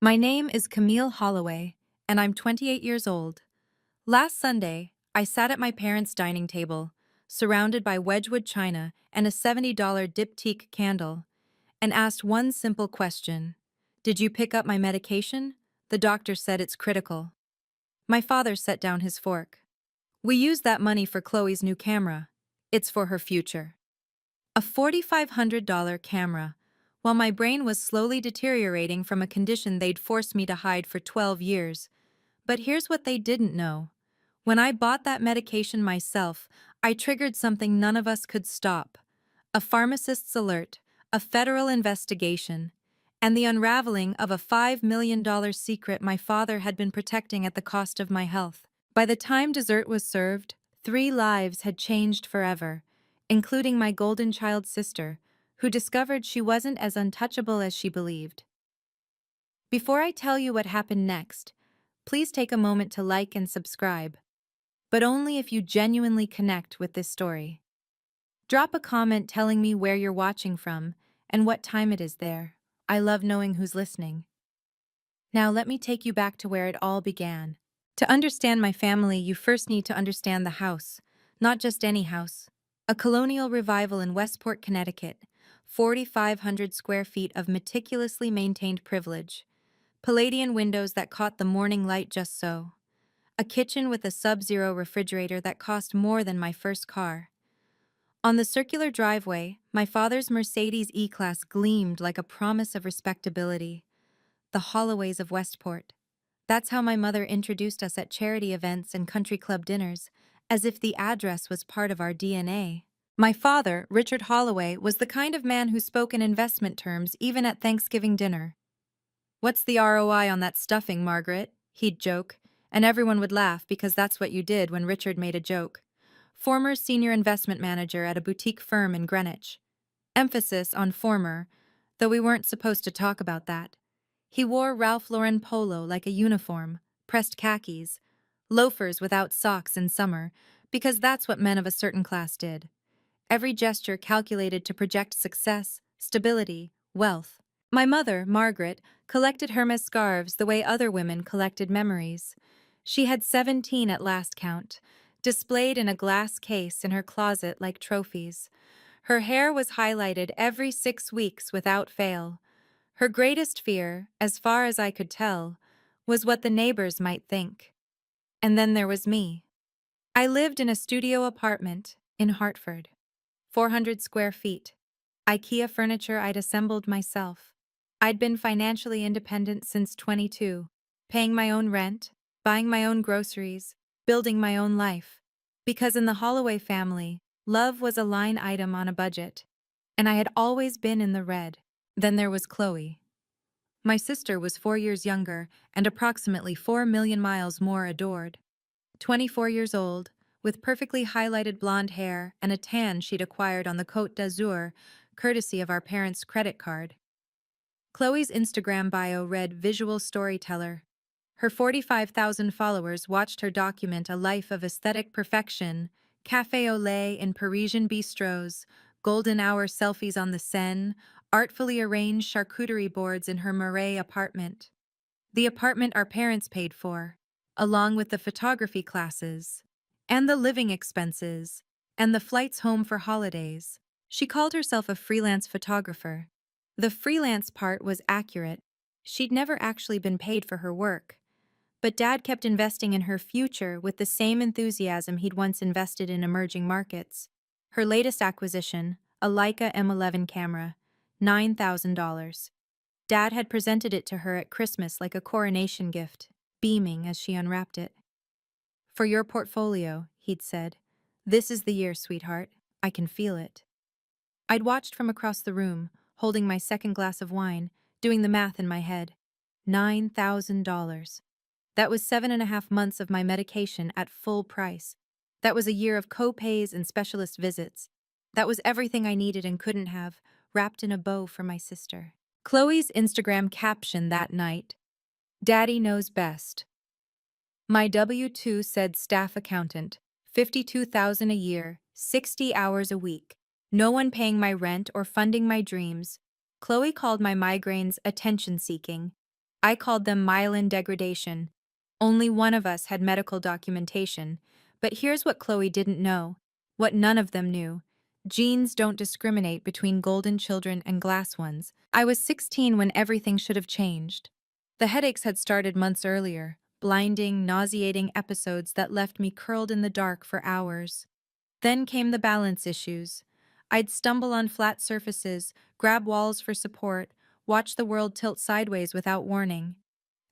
My name is Camille Holloway, and I'm 28 years old. Last Sunday, I sat at my parents' dining table, surrounded by Wedgwood china and a $70 diptyque candle, and asked one simple question. Did you pick up my medication? The doctor said it's critical. My father set down his fork. We used that money for Chloe's new camera. It's for her future. A $4,500 camera, while my brain was slowly deteriorating from a condition they'd forced me to hide for 12 years. But here's what they didn't know. When I bought that medication myself, I triggered something none of us could stop. A pharmacist's alert, a federal investigation, and the unraveling of a $5 million secret my father had been protecting at the cost of my health. By the time dessert was served, 3 lives had changed forever, including my golden child sister, who discovered she wasn't as untouchable as she believed. Before I tell you what happened next, please take a moment to like and subscribe, but only if you genuinely connect with this story. Drop a comment telling me where you're watching from and what time it is there. I love knowing who's listening. Now let me take you back to where it all began. To understand my family, you first need to understand the house, not just any house. A colonial revival in Westport, Connecticut, 4,500 square feet of meticulously maintained privilege. Palladian windows that caught the morning light just so. A kitchen with a sub-zero refrigerator that cost more than my first car. On the circular driveway, my father's Mercedes E-Class gleamed like a promise of respectability. The Holloways of Westport. That's how my mother introduced us at charity events and country club dinners, as if the address was part of our DNA. My father, Richard Holloway, was the kind of man who spoke in investment terms even at Thanksgiving dinner. "What's the ROI on that stuffing, Margaret?" he'd joke, and everyone would laugh because that's what you did when Richard made a joke. Former senior investment manager at a boutique firm in Greenwich. Emphasis on former, though we weren't supposed to talk about that. He wore Ralph Lauren polo like a uniform, pressed khakis, loafers without socks in summer, because that's what men of a certain class did. Every gesture calculated to project success, stability, wealth. My mother, Margaret, collected Hermes scarves the way other women collected memories. She had 17 at last count, displayed in a glass case in her closet like trophies. Her hair was highlighted every 6 weeks without fail. Her greatest fear, as far as I could tell, was what the neighbors might think. And then there was me. I lived in a studio apartment in Hartford. 400 square feet. IKEA furniture I'd assembled myself. I'd been financially independent since 22, paying my own rent, buying my own groceries, building my own life. Because in the Holloway family, love was a line item on a budget, and I had always been in the red. Then there was Chloe. My sister was 4 years younger and approximately 4 million miles more adored. 24 years old, with perfectly highlighted blonde hair and a tan she'd acquired on the Côte d'Azur, courtesy of our parents' credit card. Chloe's Instagram bio read visual storyteller. Her 45,000 followers watched her document a life of aesthetic perfection, café au lait in Parisian bistros, golden hour selfies on the Seine, artfully arranged charcuterie boards in her Marais apartment. The apartment our parents paid for, along with the photography classes, and the living expenses, and the flights home for holidays. She called herself a freelance photographer. The freelance part was accurate. She'd never actually been paid for her work. But Dad kept investing in her future with the same enthusiasm he'd once invested in emerging markets. Her latest acquisition, a Leica M11 camera, $9,000. Dad had presented it to her at Christmas like a coronation gift, beaming as she unwrapped it. "For your portfolio," he'd said. "This is the year, sweetheart. I can feel it." I'd watched from across the room, holding my second glass of wine, doing the math in my head. $9,000. That was 7.5 months of my medication at full price. That was a year of co-pays and specialist visits. That was everything I needed and couldn't have, wrapped in a bow for my sister. Chloe's Instagram caption that night: "Daddy knows best." My W-2 said staff accountant, $52,000 a year, 60 hours a week. No one paying my rent or funding my dreams. Chloe called my migraines attention-seeking. I called them myelin degradation. Only one of us had medical documentation. But here's what Chloe didn't know, what none of them knew. Genes don't discriminate between golden children and glass ones. I was 16 when everything should have changed. The headaches had started months earlier, blinding, nauseating episodes that left me curled in the dark for hours. Then came the balance issues. I'd stumble on flat surfaces, grab walls for support, watch the world tilt sideways without warning.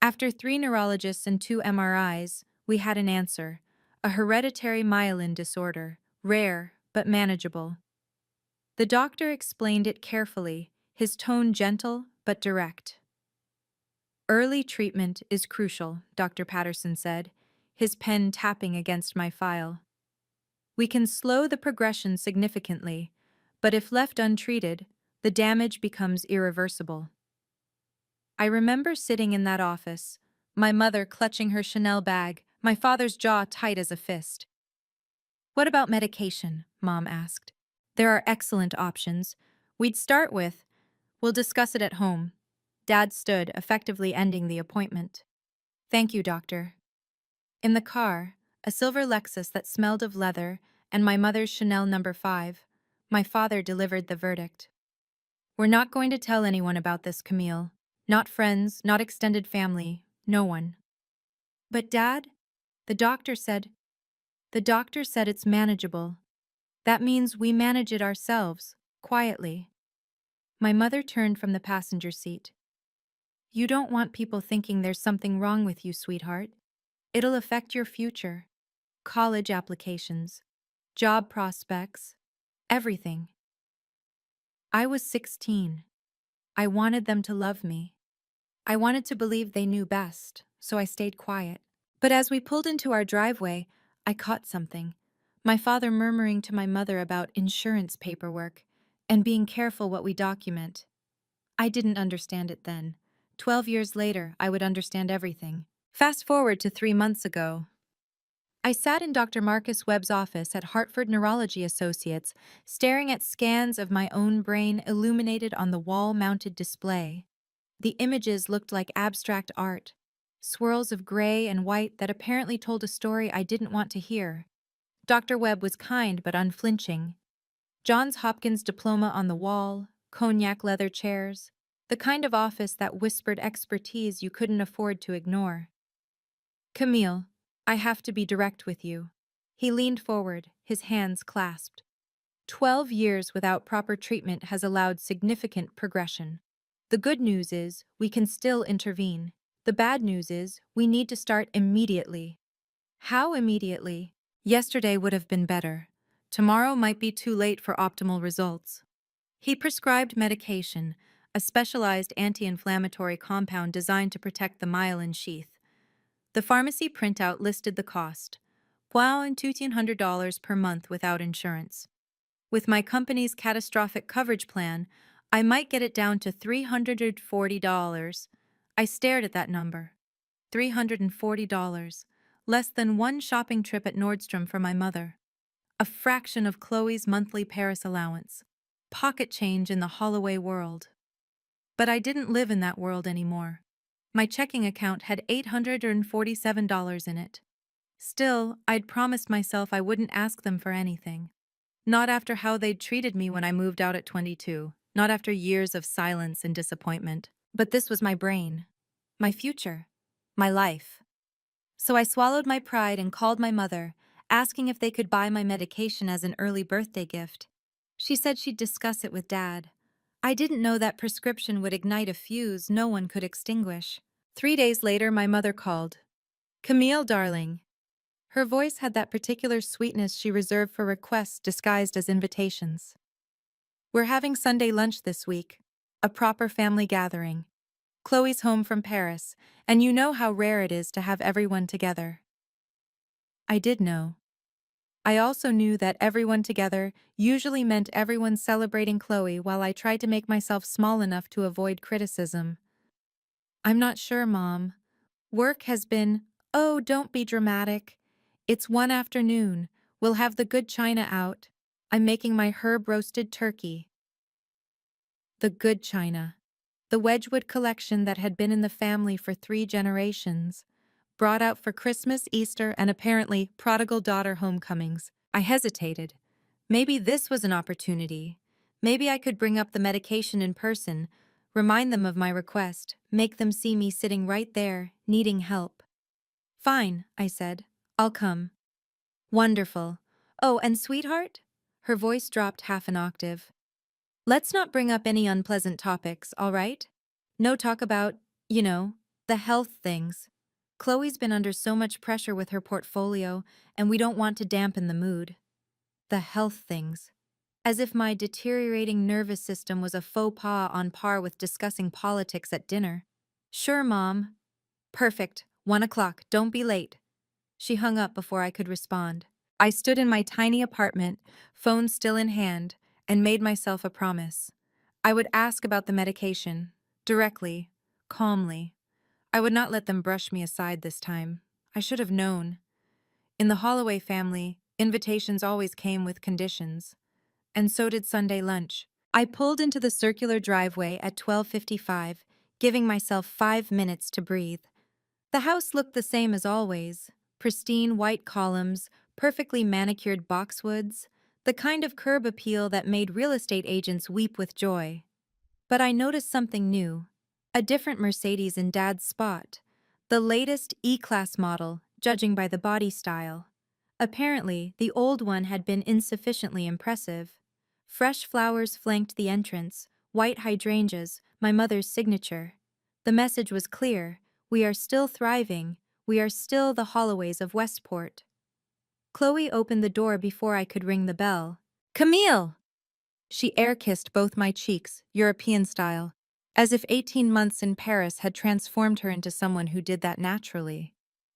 After 3 neurologists and 2 MRIs, we had an answer: a hereditary myelin disorder, rare but manageable. The doctor explained it carefully, his tone gentle but direct. Early treatment is crucial, Dr. Patterson said, his pen tapping against my file. We can slow the progression significantly, but if left untreated, the damage becomes irreversible. I remember sitting in that office, my mother clutching her Chanel bag, my father's jaw tight as a fist. "What about medication?" Mom asked. "There are excellent options. We'd start with, we'll discuss it at home." Dad stood, effectively ending the appointment. "Thank you, doctor." In the car, a silver Lexus that smelled of leather and my mother's Chanel No. 5, my father delivered the verdict. "We're not going to tell anyone about this, Camille. Not friends, not extended family, no one." "But Dad," the doctor said, "the doctor said it's manageable. That means we manage it ourselves, quietly." My mother turned from the passenger seat. "You don't want people thinking there's something wrong with you, sweetheart. It'll affect your future. College applications, job prospects, everything." I was 16. I wanted them to love me. I wanted to believe they knew best, so I stayed quiet. But as we pulled into our driveway, I caught something. My father murmuring to my mother about insurance paperwork and being careful what we document. I didn't understand it then. 12 years later, I would understand everything. Fast forward to 3 months ago. I sat in Dr. Marcus Webb's office at Hartford Neurology Associates, staring at scans of my own brain illuminated on the wall-mounted display. The images looked like abstract art, swirls of gray and white that apparently told a story I didn't want to hear. Dr. Webb was kind but unflinching. Johns Hopkins diploma on the wall, cognac leather chairs, the kind of office that whispered expertise you couldn't afford to ignore. "Camille, I have to be direct with you." He leaned forward, his hands clasped. 12 years without proper treatment has allowed significant progression. The good news is we can still intervene. The bad news is we need to start immediately. How immediately? Yesterday would have been better. Tomorrow might be too late for optimal results. He prescribed medication, a specialized anti-inflammatory compound designed to protect the myelin sheath. The pharmacy printout listed the cost: $1,200 per month without insurance. With my company's catastrophic coverage plan, I might get it down to $340. I stared at that number. $340. Less than one shopping trip at Nordstrom for my mother. A fraction of Chloe's monthly Paris allowance. Pocket change in the Holloway world. But I didn't live in that world anymore. My checking account had $847 in it. Still, I'd promised myself I wouldn't ask them for anything. Not after how they'd treated me when I moved out at 22. Not after years of silence and disappointment. But this was my brain. My future. My life. So I swallowed my pride and called my mother, asking if they could buy my medication as an early birthday gift. She said she'd discuss it with Dad. I didn't know that prescription would ignite a fuse no one could extinguish. 3 days later, my mother called. "Camille, darling." Her voice had that particular sweetness she reserved for requests disguised as invitations. "We're having Sunday lunch this week. A proper family gathering. Chloe's home from Paris, and you know how rare it is to have everyone together." I did know. I also knew that everyone together usually meant everyone celebrating Chloe while I tried to make myself small enough to avoid criticism. "I'm not sure, Mom. Work has been—" "Oh, don't be dramatic. It's one afternoon. We'll have the good china out. I'm making my herb-roasted turkey." The good china. The Wedgwood collection that had been in the family for 3 generations, brought out for Christmas, Easter, and apparently prodigal daughter homecomings. I hesitated. Maybe this was an opportunity. Maybe I could bring up the medication in person, remind them of my request, make them see me sitting right there, needing help. Fine, I said. I'll come. Wonderful. Oh, and sweetheart? Her voice dropped half an octave. Let's not bring up any unpleasant topics, all right? No talk about, the health things. Chloe's been under so much pressure with her portfolio, and we don't want to dampen the mood. The health things. As if my deteriorating nervous system was a faux pas on par with discussing politics at dinner. Sure, Mom. Perfect. 1 o'clock. Don't be late. She hung up before I could respond. I stood in my tiny apartment, phone still in hand, and made myself a promise. I would ask about the medication, directly, calmly. I would not let them brush me aside this time. I should have known. In the Holloway family, invitations always came with conditions. And so did Sunday lunch. I pulled into the circular driveway at 12:55, giving myself 5 minutes to breathe. The house looked the same as always. Pristine white columns, perfectly manicured boxwoods, the kind of curb appeal that made real estate agents weep with joy. But I noticed something new. A different Mercedes in Dad's spot. The latest E-Class model, judging by the body style. Apparently, the old one had been insufficiently impressive. Fresh flowers flanked the entrance, white hydrangeas, my mother's signature. The message was clear. We are still thriving. We are still the Holloways of Westport. Chloe opened the door before I could ring the bell. Camille! She air-kissed both my cheeks, European style, as if 18 months in Paris had transformed her into someone who did that naturally.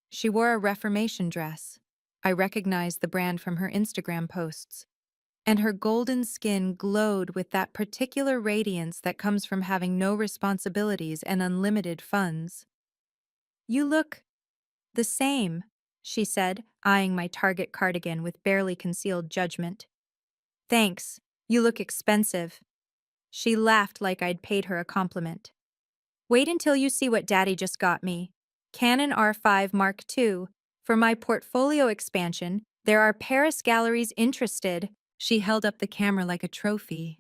She wore a Reformation dress. I recognized the brand from her Instagram posts. And her golden skin glowed with that particular radiance that comes from having no responsibilities and unlimited funds. You look the same, she said, eyeing my Target cardigan with barely concealed judgment. Thanks, you look expensive. She laughed like I'd paid her a compliment. Wait until you see what Daddy just got me. Canon R5 Mark II. For my portfolio expansion, there are Paris galleries interested. She held up the camera like a trophy.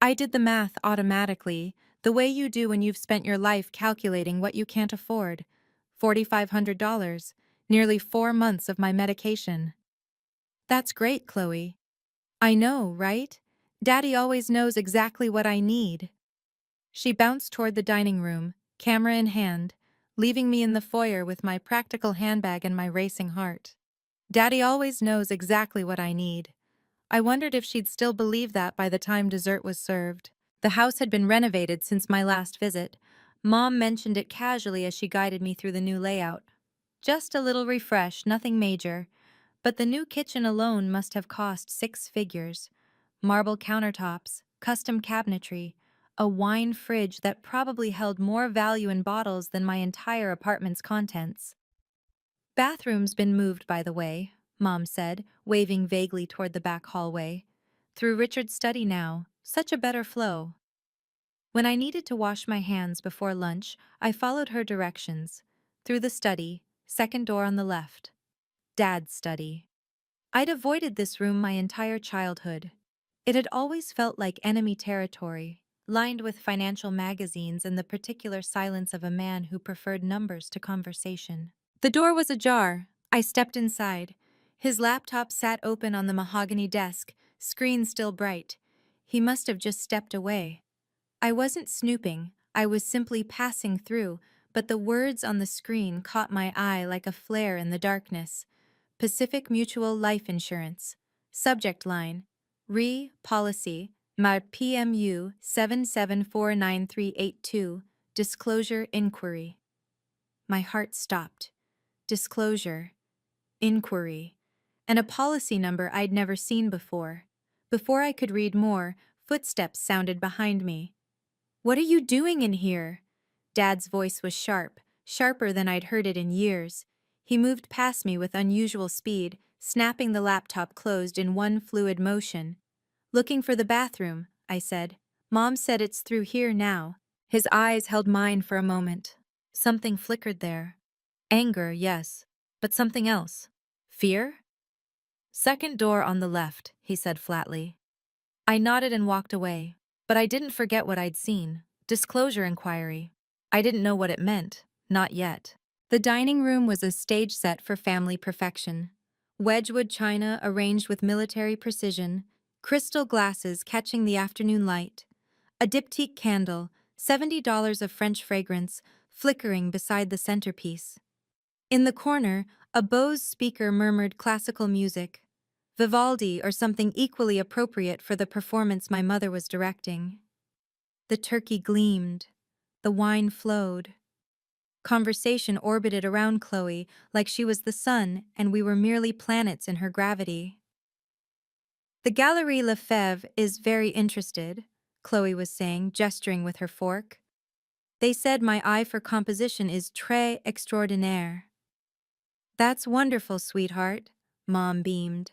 I did the math automatically, the way you do when you've spent your life calculating what you can't afford. $4,500, nearly 4 months of my medication. That's great, Chloe. I know, right? Daddy always knows exactly what I need. She bounced toward the dining room, camera in hand, leaving me in the foyer with my practical handbag and my racing heart. Daddy always knows exactly what I need. I wondered if she'd still believe that by the time dessert was served. The house had been renovated since my last visit. Mom mentioned it casually as she guided me through the new layout. Just a little refresh, nothing major. But the new kitchen alone must have cost 6 figures. Marble countertops, custom cabinetry, a wine fridge that probably held more value in bottles than my entire apartment's contents. Bathroom's been moved, by the way, Mom said, waving vaguely toward the back hallway. Through Richard's study now, such a better flow. When I needed to wash my hands before lunch, I followed her directions. Through the study, second door on the left. Dad's study. I'd avoided this room my entire childhood. It had always felt like enemy territory, lined with financial magazines and the particular silence of a man who preferred numbers to conversation. The door was ajar. I stepped inside. His laptop sat open on the mahogany desk, screen still bright. He must have just stepped away. I wasn't snooping, I was simply passing through, but the words on the screen caught my eye like a flare in the darkness. Pacific Mutual Life Insurance. Subject line: Policy, MAR PMU 77493882, Disclosure Inquiry. My heart stopped. Disclosure. Inquiry. And a policy number I'd never seen before. Before I could read more, footsteps sounded behind me. What are you doing in here? Dad's voice was sharp, sharper than I'd heard it in years. He moved past me with unusual speed, snapping the laptop closed in one fluid motion. Looking for the bathroom, I said. Mom said it's through here now. His eyes held mine for a moment. Something flickered there. Anger, yes, but something else. Fear? Second door on the left, he said flatly. I nodded and walked away, but I didn't forget what I'd seen. Disclosure inquiry. I didn't know what it meant, not yet. The dining room was a stage set for family perfection. Wedgwood china arranged with military precision, crystal glasses catching the afternoon light, a diptyque candle, $70 of French fragrance, flickering beside the centerpiece. In the corner, a Bose speaker murmured classical music, Vivaldi or something equally appropriate for the performance my mother was directing. The turkey gleamed. The wine flowed. Conversation orbited around Chloe like she was the sun and we were merely planets in her gravity. The Galerie Lefebvre is very interested, Chloe was saying, gesturing with her fork. They said my eye for composition is très extraordinaire. That's wonderful, sweetheart, Mom beamed.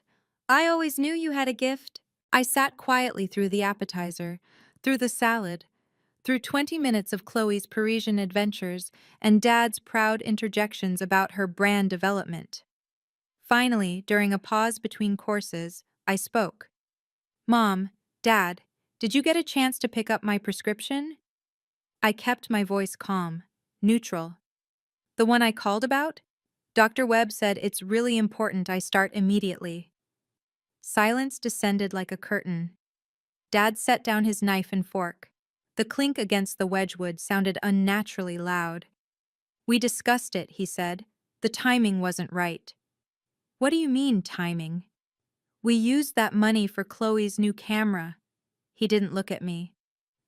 I always knew you had a gift. I sat quietly through the appetizer, through the salad, through 20 minutes of Chloe's Parisian adventures and Dad's proud interjections about her brand development. Finally, during a pause between courses, I spoke. Mom, Dad, did you get a chance to pick up my prescription? I kept my voice calm, neutral. The one I called about? Dr. Webb said it's really important I start immediately. Silence descended like a curtain. Dad set down his knife and fork. The clink against the wedgewood sounded unnaturally loud. We discussed it, he said. The timing wasn't right. What do you mean, timing? We used that money for Chloe's new camera. He didn't look at me.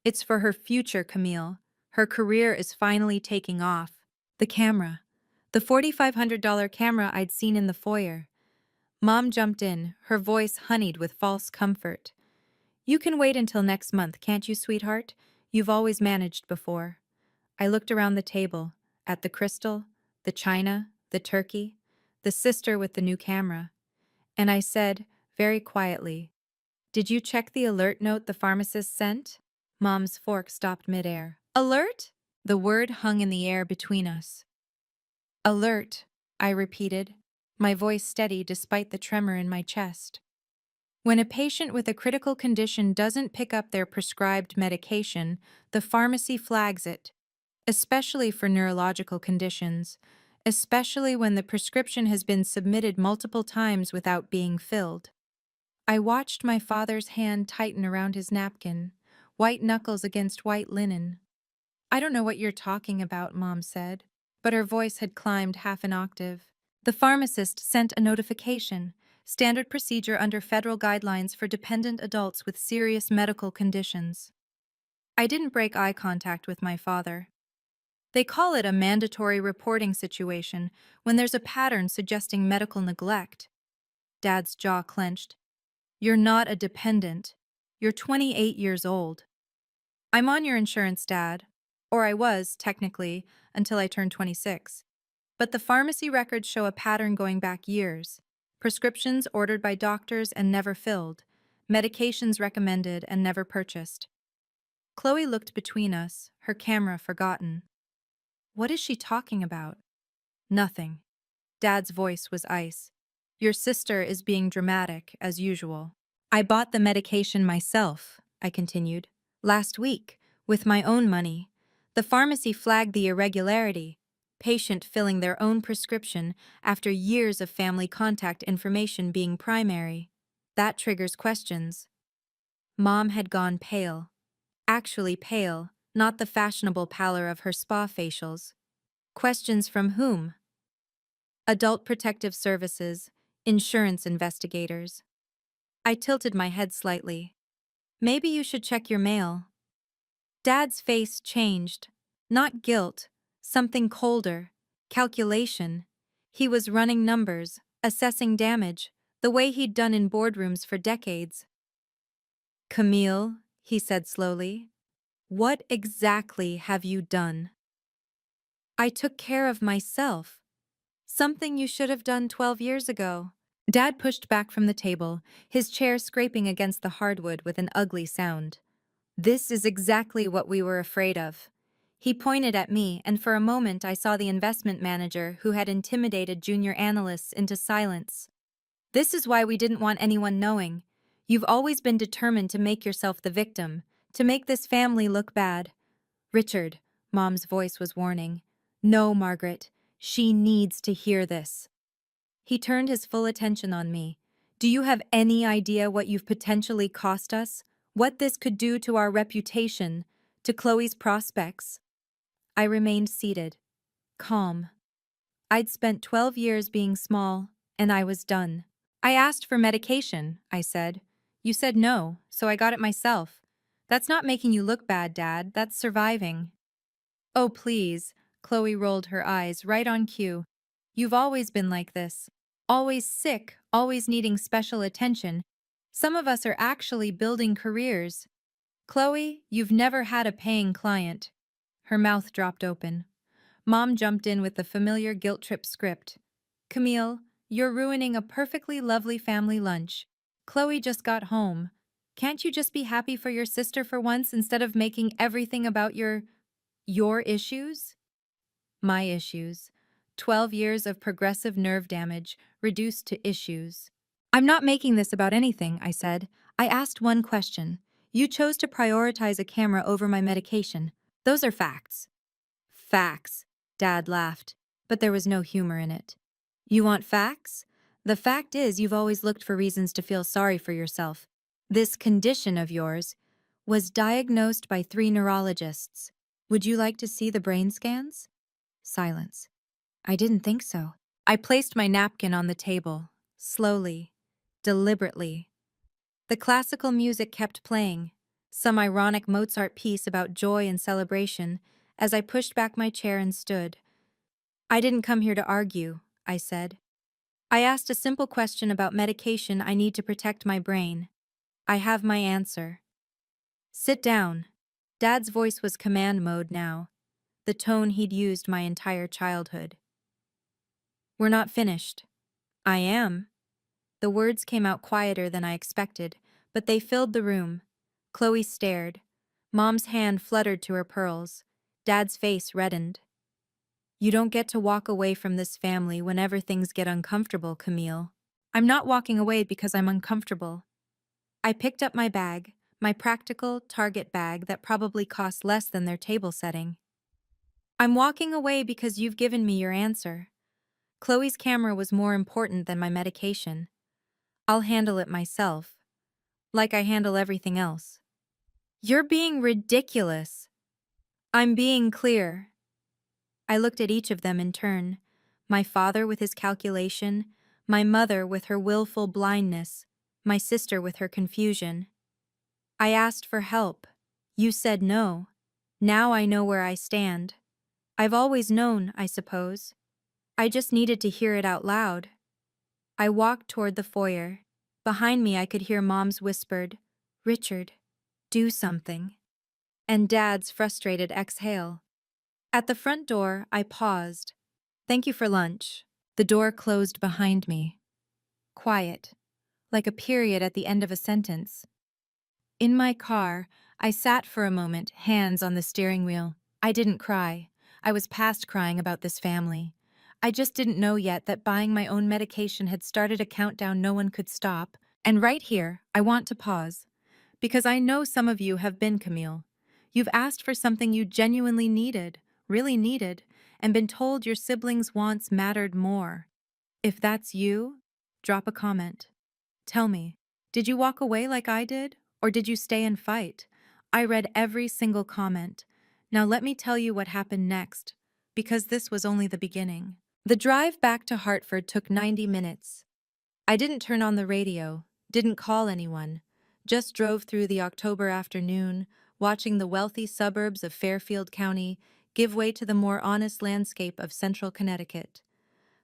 It's for her future, Camille. Her career is finally taking off. The camera. The $4,500 camera I'd seen in the foyer. Mom jumped in, her voice honeyed with false comfort. You can wait until next month, can't you, sweetheart? You've always managed before. I looked around the table, at the crystal, the china, the turkey, the sister with the new camera. And I said, very quietly, did you check the alert note the pharmacist sent? Mom's fork stopped midair. Alert? The word hung in the air between us. Alert, I repeated, my voice steady despite the tremor in my chest. When a patient with a critical condition doesn't pick up their prescribed medication, the pharmacy flags it, especially for neurological conditions, especially when the prescription has been submitted multiple times without being filled. I watched my father's hand tighten around his napkin, white knuckles against white linen. I don't know what you're talking about, Mom said, but her voice had climbed half an octave. The pharmacist sent a notification, standard procedure under federal guidelines for dependent adults with serious medical conditions. I didn't break eye contact with my father. They call it a mandatory reporting situation when there's a pattern suggesting medical neglect. Dad's jaw clenched. You're not a dependent. You're 28 years old. I'm on your insurance, Dad. Or I was, technically, until I turned 26. But the pharmacy records show a pattern going back years. Prescriptions ordered by doctors and never filled. Medications recommended and never purchased. Chloe looked between us, her camera forgotten. What is she talking about? Nothing. Dad's voice was ice. Your sister is being dramatic, as usual. I bought the medication myself, I continued. Last week, with my own money. The pharmacy flagged the irregularity. Patient filling their own prescription after years of family contact information being primary. That triggers questions. Mom had gone pale. Actually pale, not the fashionable pallor of her spa facials. Questions from whom? Adult Protective Services, insurance investigators. I tilted my head slightly. Maybe you should check your mail. Dad's face changed. Not guilt, something colder. Calculation. He was running numbers, assessing damage, the way he'd done in boardrooms for decades. Camille, he said slowly, what exactly have you done? I took care of myself. Something you should have done 12 years ago. Dad pushed back from the table, his chair scraping against the hardwood with an ugly sound. This is exactly what we were afraid of. He pointed at me, and for a moment I saw the investment manager who had intimidated junior analysts into silence. This is why we didn't want anyone knowing. You've always been determined to make yourself the victim, to make this family look bad. Richard, Mom's voice was warning. No, Margaret, she needs to hear this. He turned his full attention on me. Do you have any idea what you've potentially cost us? What this could do to our reputation, to Chloe's prospects? I remained seated, calm. I'd spent 12 years being small, and I was done. I asked for medication, I said. You said no, so I got it myself. That's not making you look bad, Dad. That's surviving. Oh, please. Chloe rolled her eyes right on cue. You've always been like this. Always sick, always needing special attention. Some of us are actually building careers. Chloe, you've never had a paying client. Her mouth dropped open. Mom jumped in with the familiar guilt trip script. Camille, you're ruining a perfectly lovely family lunch. Chloe just got home. Can't you just be happy for your sister for once instead of making everything about your issues? My issues. 12 years of progressive nerve damage reduced to issues. I'm not making this about anything, I said. I asked one question. You chose to prioritize a camera over my medication. Those are facts. Facts, Dad laughed, but there was no humor in it. You want facts? The fact is you've always looked for reasons to feel sorry for yourself. This condition of yours was diagnosed by 3 neurologists. Would you like to see the brain scans? Silence. I didn't think so. I placed my napkin on the table, slowly, deliberately. The classical music kept playing, some ironic Mozart piece about joy and celebration, as I pushed back my chair and stood. I didn't come here to argue, I said. I asked a simple question about medication I need to protect my brain. I have my answer. Sit down. Dad's voice was command mode now, the tone he'd used my entire childhood. We're not finished. I am. The words came out quieter than I expected, but they filled the room. Chloe stared. Mom's hand fluttered to her pearls. Dad's face reddened. You don't get to walk away from this family whenever things get uncomfortable, Camille. I'm not walking away because I'm uncomfortable. I picked up my bag, my practical Target bag that probably cost less than their table setting. I'm walking away because you've given me your answer. Chloe's camera was more important than my medication. I'll handle it myself, like I handle everything else. You're being ridiculous. I'm being clear. I looked at each of them in turn, my father with his calculation, my mother with her willful blindness, my sister with her confusion. I asked for help. You said no. Now I know where I stand. I've always known, I suppose. I just needed to hear it out loud. I walked toward the foyer. Behind me I could hear Mom's whispered, Richard, do something. And Dad's frustrated exhale. At the front door, I paused. Thank you for lunch. The door closed behind me. Quiet, like a period at the end of a sentence. In my car, I sat for a moment, hands on the steering wheel. I didn't cry. I was past crying about this family. I just didn't know yet that buying my own medication had started a countdown no one could stop. And right here, I want to pause. Because I know some of you have been Camille. You've asked for something you genuinely needed, really needed, and been told your siblings' wants mattered more. If that's you, drop a comment. Tell me, did you walk away like I did, or did you stay and fight? I read every single comment. Now let me tell you what happened next, because this was only the beginning. The drive back to Hartford took 90 minutes. I didn't turn on the radio, didn't call anyone, just drove through the October afternoon, watching the wealthy suburbs of Fairfield County give way to the more honest landscape of central Connecticut.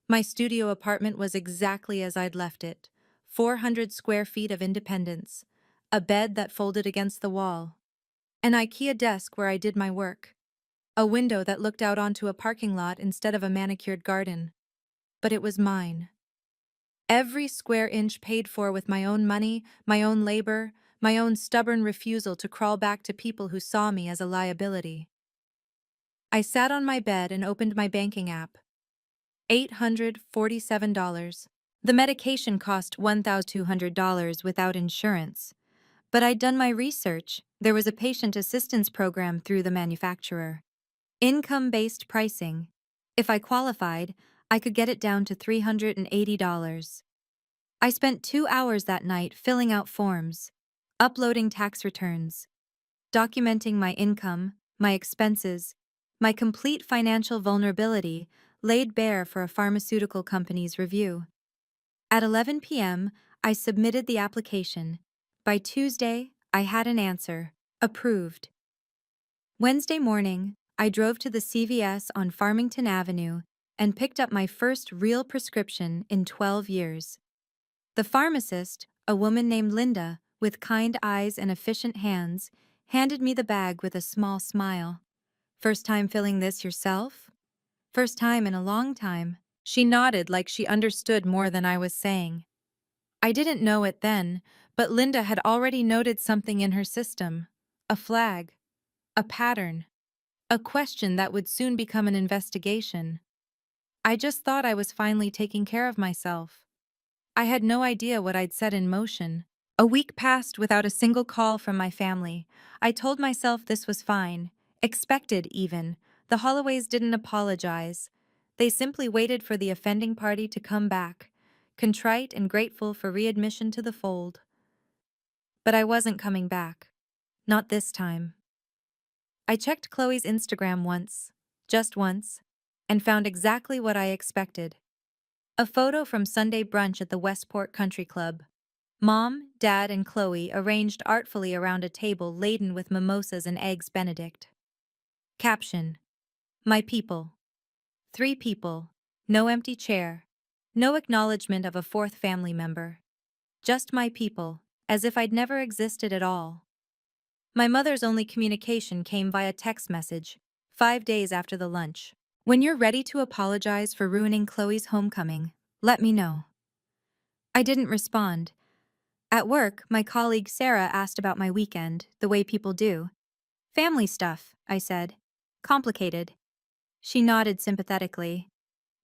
My studio apartment was exactly as I'd left it, 400 square feet of independence, a bed that folded against the wall, an IKEA desk where I did my work, a window that looked out onto a parking lot instead of a manicured garden. But it was mine. Every square inch paid for with my own money, my own labor, my own stubborn refusal to crawl back to people who saw me as a liability. I sat on my bed and opened my banking app. $847. The medication cost $1,200 without insurance. But I'd done my research. There was a patient assistance program through the manufacturer. Income-based pricing. If I qualified, I could get it down to $380. I spent 2 hours that night filling out forms, uploading tax returns, documenting my income, my expenses, my complete financial vulnerability laid bare for a pharmaceutical company's review. At 11 p.m., I submitted the application. By Tuesday, I had an answer. Approved. Wednesday morning, I drove to the CVS on Farmington Avenue and picked up my first real prescription in 12 years. The pharmacist, a woman named Linda, with kind eyes and efficient hands, handed me the bag with a small smile. First time filling this yourself? First time in a long time. She nodded like she understood more than I was saying. I didn't know it then, but Linda had already noted something in her system. A flag. A pattern. A question that would soon become an investigation. I just thought I was finally taking care of myself. I had no idea what I'd set in motion. A week passed without a single call from my family. I told myself this was fine. Expected, even. The Holloways didn't apologize. They simply waited for the offending party to come back, contrite and grateful for readmission to the fold. But I wasn't coming back. Not this time. I checked Chloe's Instagram once, just once, and found exactly what I expected. A photo from Sunday brunch at the Westport Country Club. Mom, Dad, and Chloe arranged artfully around a table laden with mimosas and eggs Benedict. Caption: My people. 3 people. No empty chair. No acknowledgement of a fourth family member. Just my people, as if I'd never existed at all. My mother's only communication came via text message, 5 days after the lunch. When you're ready to apologize for ruining Chloe's homecoming, let me know. I didn't respond. At work, my colleague Sarah asked about my weekend, the way people do. Family stuff, I said. Complicated. She nodded sympathetically.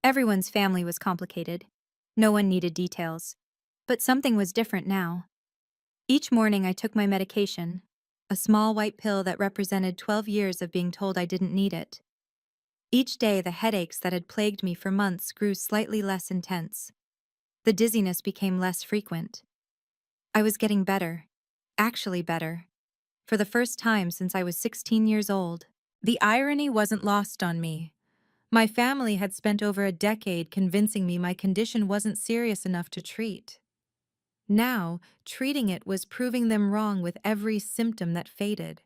Everyone's family was complicated. No one needed details. But something was different now. Each morning I took my medication, a small white pill that represented 12 years of being told I didn't need it. Each day the headaches that had plagued me for months grew slightly less intense. The dizziness became less frequent. I was getting better. Actually better. For the first time since I was 16 years old. The irony wasn't lost on me. My family had spent over a decade convincing me my condition wasn't serious enough to treat. Now, treating it was proving them wrong with every symptom that faded.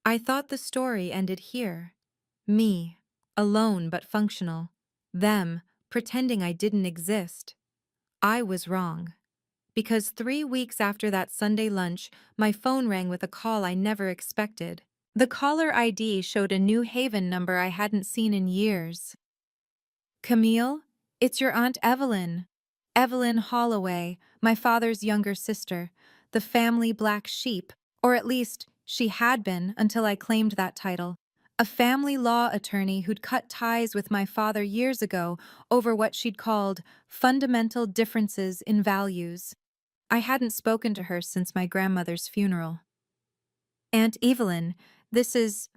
I thought the story ended here. Me, alone but functional. Them, pretending I didn't exist. I was wrong. Because 3 weeks after that Sunday lunch, my phone rang with a call I never expected. The caller ID showed a New Haven number I hadn't seen in years. Camille, it's your Aunt Evelyn. Evelyn Holloway, my father's younger sister, the family black sheep, or at least she had been until I claimed that title. A family law attorney who'd cut ties with my father years ago over what she'd called fundamental differences in values. I hadn't spoken to her since my grandmother's funeral. Aunt Evelyn, this is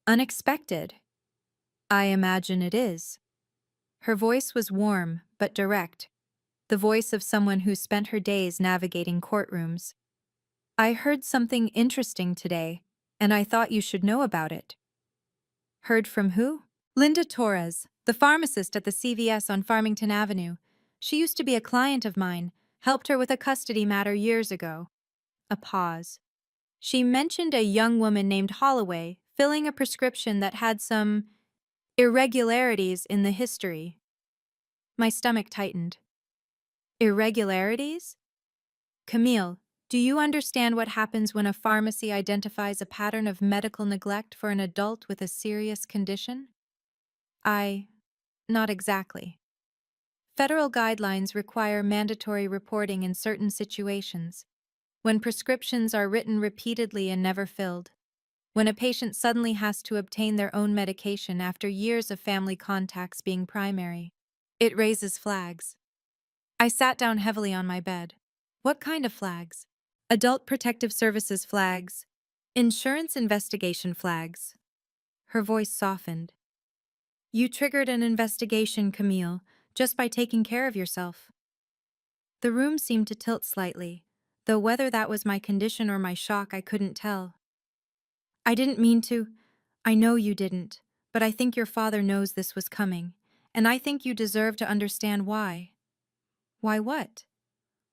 unexpected. I imagine it is. Her voice was warm but direct, the voice of someone who spent her days navigating courtrooms. I heard something interesting today, and I thought you should know about it. Heard from who? Linda Torres, the pharmacist at the CVS on Farmington Avenue. She used to be a client of mine, helped her with a custody matter years ago. A pause. She mentioned a young woman named Holloway filling a prescription that had some irregularities in the history. My stomach tightened. Irregularities? Camille, do you understand what happens when a pharmacy identifies a pattern of medical neglect for an adult with a serious condition? Not exactly. Federal guidelines require mandatory reporting in certain situations, when prescriptions are written repeatedly and never filled, when a patient suddenly has to obtain their own medication after years of family contacts being primary. It raises flags. I sat down heavily on my bed. What kind of flags? Adult Protective Services flags. Insurance investigation flags. Her voice softened. You triggered an investigation, Camille, just by taking care of yourself. The room seemed to tilt slightly, though whether that was my condition or my shock I couldn't tell. I didn't mean to. I know you didn't, but I think your father knows this was coming, and I think you deserve to understand why. Why what?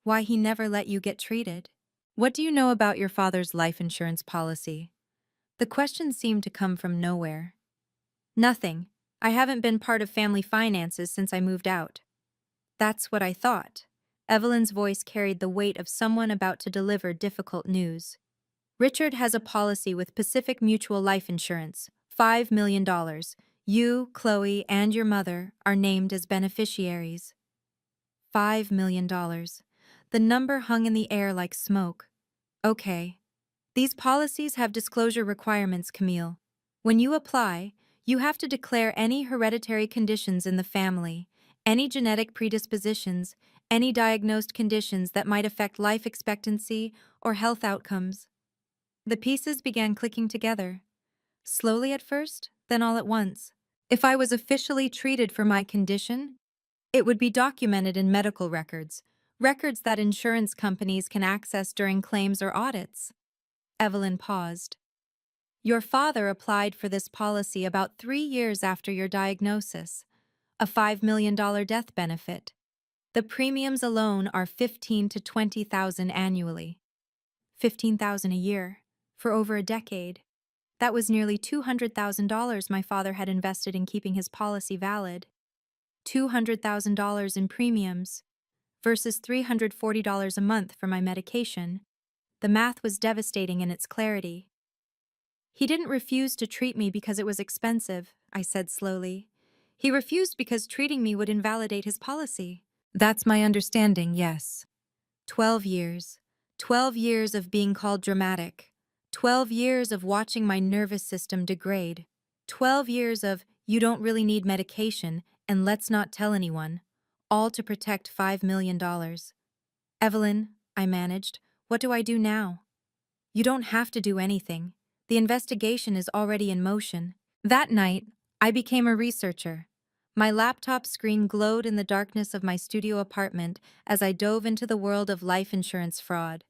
Why he never let you get treated? What do you know about your father's life insurance policy? The question seemed to come from nowhere. Nothing. I haven't been part of family finances since I moved out. That's what I thought. Evelyn's voice carried the weight of someone about to deliver difficult news. Richard has a policy with Pacific Mutual Life Insurance, $5 million. You, Chloe, and your mother are named as beneficiaries. $5 million. The number hung in the air like smoke. Okay. These policies have disclosure requirements, Camille. When you apply, you have to declare any hereditary conditions in the family, any genetic predispositions, any diagnosed conditions that might affect life expectancy or health outcomes. The pieces began clicking together. Slowly at first, then all at once. If I was officially treated for my condition, it would be documented in medical records, records that insurance companies can access during claims or audits. Evelyn paused. Your father applied for this policy about 3 years after your diagnosis, a $5 million death benefit. The premiums alone are $15,000 to $20,000 annually. $15,000 a year, for over a decade. That was nearly $200,000 my father had invested in keeping his policy valid. $200,000 in premiums versus $340 a month for my medication. The math was devastating in its clarity. He didn't refuse to treat me because it was expensive, I said slowly. He refused because treating me would invalidate his policy. That's my understanding, yes. 12 years. 12 years of being called dramatic. 12 years of watching my nervous system degrade. 12 years of, you don't really need medication, and let's not tell anyone. All to protect $5 million. Evelyn, I managed, what do I do now? You don't have to do anything. The investigation is already in motion. That night, I became a researcher. My laptop screen glowed in the darkness of my studio apartment as I dove into the world of life insurance fraud.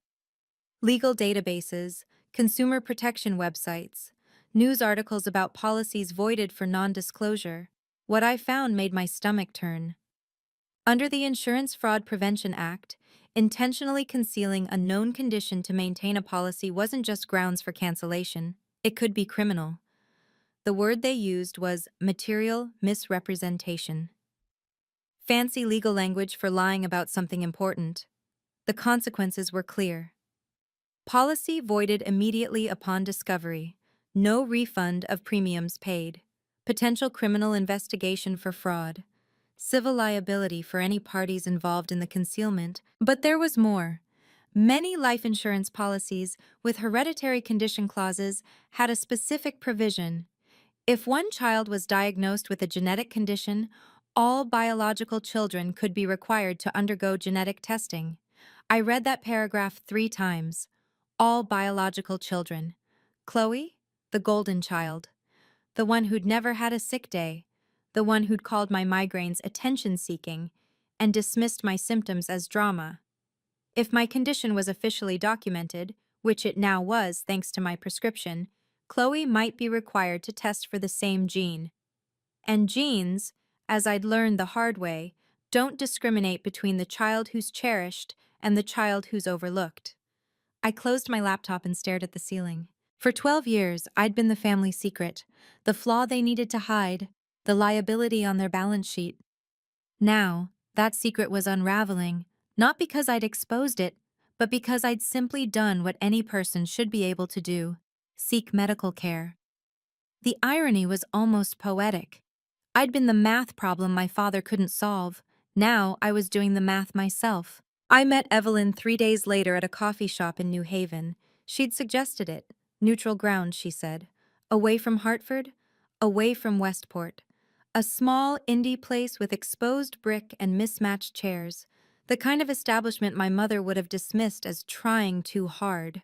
Legal databases, consumer protection websites, news articles about policies voided for non-disclosure. What I found made my stomach turn. Under the Insurance Fraud Prevention Act, intentionally concealing a known condition to maintain a policy wasn't just grounds for cancellation, it could be criminal. The word they used was material misrepresentation. Fancy legal language for lying about something important. The consequences were clear. Policy voided immediately upon discovery. No refund of premiums paid. Potential criminal investigation for fraud. Civil liability for any parties involved in the concealment. But there was more. Many life insurance policies with hereditary condition clauses had a specific provision. If one child was diagnosed with a genetic condition, all biological children could be required to undergo genetic testing. I read that paragraph 3 times. All biological children. Chloe, the golden child. The one who'd never had a sick day. The one who'd called my migraines attention-seeking and dismissed my symptoms as drama. If my condition was officially documented, which it now was thanks to my prescription, Chloe might be required to test for the same gene. And genes, as I'd learned the hard way, don't discriminate between the child who's cherished and the child who's overlooked. I closed my laptop and stared at the ceiling. For 12 years, I'd been the family secret, the flaw they needed to hide, the liability on their balance sheet. Now, that secret was unraveling, not because I'd exposed it, but because I'd simply done what any person should be able to do: seek medical care. The irony was almost poetic. I'd been the math problem my father couldn't solve. Now I was doing the math myself. I met Evelyn 3 days later at a coffee shop in New Haven. She'd suggested it. Neutral ground, she said. Away from Hartford, away from Westport. A small, indie place with exposed brick and mismatched chairs, the kind of establishment my mother would have dismissed as trying too hard.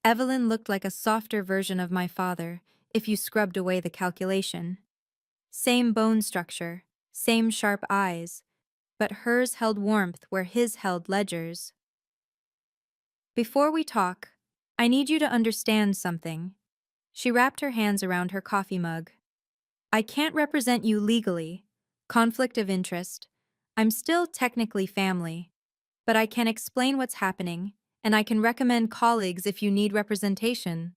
Evelyn looked like a softer version of my father, if you scrubbed away the calculation. Same bone structure, same sharp eyes, but hers held warmth where his held ledgers. Before we talk, I need you to understand something. She wrapped her hands around her coffee mug. I can't represent you legally. Conflict of interest. I'm still technically family. But I can explain what's happening, and I can recommend colleagues if you need representation.